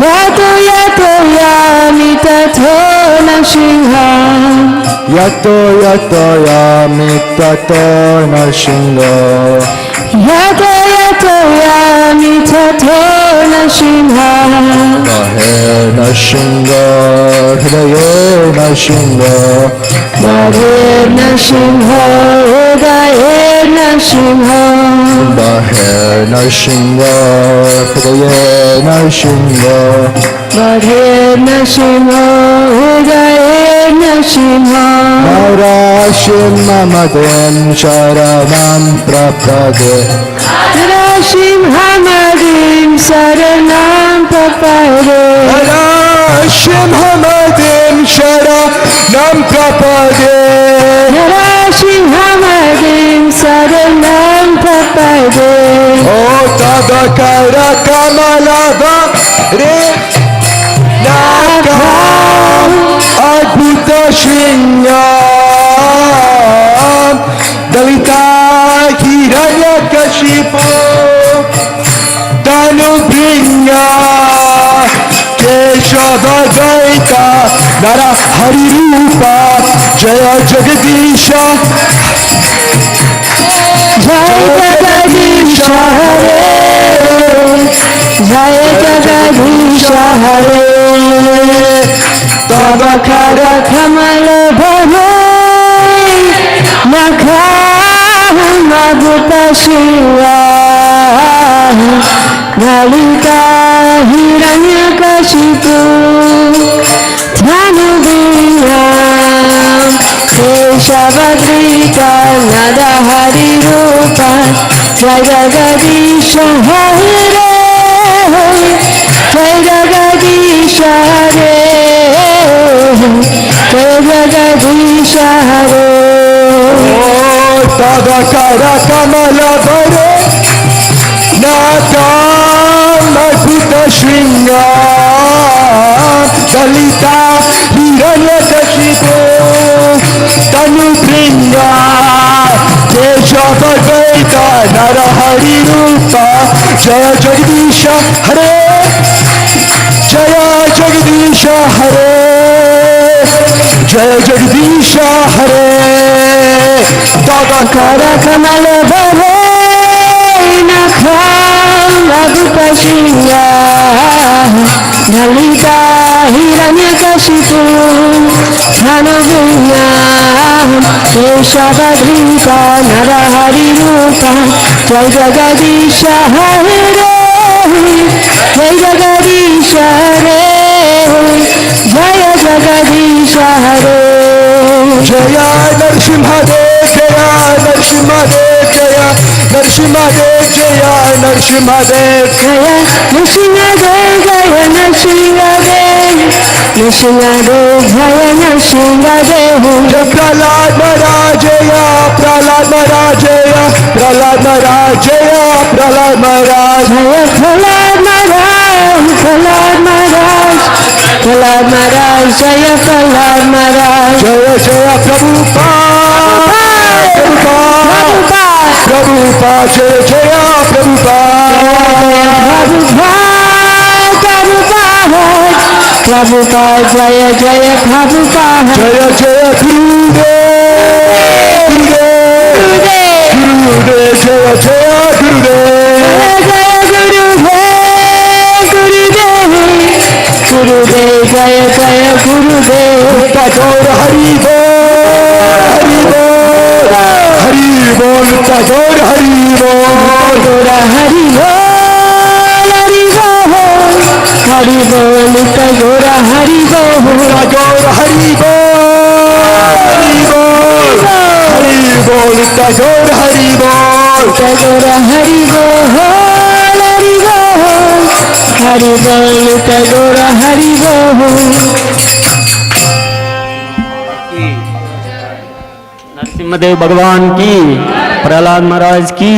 Yato yato yami tato Narsingha. Yato yato yami tato Narshinga. Yato yato yami tato Narsingha. Mahe Narshinga Hridaye Narshinga. Mahe Narsingha Hridaye Narsingha. Mahe Narshinga Hridaye Narshinga. Mahe Narsingha Hridaye Narsingha. Narashim Mamadem Sharanam Prapade. Narashimhamadim Saranam Prapade. Narashimhamadim Sharanam Prapade. Narashimhamadim Saranam Prapade. Oh Tadakara Kamalava Re Nakam Adbhuta Shrinyam Dalita Hiranyakashipu Danubringa Keshava Daita Nara Hari Rupa Jaya Jagadisha. Jai Jagadisha Hare. Jai Jagadisha Hare. Tava Kara Kamala Bhavai Nakama Bhuta Shiva. Lalita Hiranyakashipu Dhanubhiyam Keshavadrita Nada Hari Rupa. Jai Jagadisha Hare. Jai Jagadisha Hare. Jai Jagadisha Hare. Oh Tadakara Kamala Bhare Nakam Adbhuta Shringa Dalita Hiranyakashipu Tanubringa Keshava Dvaita Narahari Rupa. Jaya Jagadisha Hare. Jaya Jagadisha Hare. Jaya Jagadisha Hare. Kara Kamala Bhavai Nakam Adbhuta Shrinya. Dalita Hiranyakashipu Dhanubhiyam Keshavadrita Narahari Rupa. Jai Jagadisha Hare. Jai Jagadisha Hare. Jaya Jagadisha Hare. Jaya Narsimha Dev Jaya Narsimha Dev Jaya Narsimha Narasimhadev Jaya Narasimhadev Jaya Narasimhadev Jaya Narasimhadev Narasimhadev Jaya Narasimhadev Prahlad Maharaj Jaya Prahlad Maharaj Jaya Prahlad Maharaj Jaya Prahlad Maharaj Jaya Prahlad Maharaj Prahlad Maharaj Prahlad Maharaj Jaya Prahlad Maharaj Jaya Jaya Prabhupada Prabhupada Prabhupada Jaya Jaya Prabhupada Prabhupada Jaya Jaya Prabhupada Jaya Jaya Gurudev Gurudev Jaya Jaya Gurudev Gurudev Jaya Jaya Gurudev Tagore Hari Bol Hari Bol Tagore Hari Bol Hari Bol Hari Bol Hari Bol Tagore Hari Bol Tagore Hari Bol Hari Bol Tagore Hari Bol Tagore Hari Bol Hari Bol Hari Bol Tagore Hari Bol Narasimhadeva भगवान की, प्रहलाद महाराज की।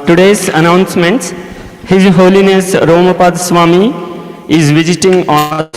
Today's announcements, His Holiness Romapad Swami is visiting our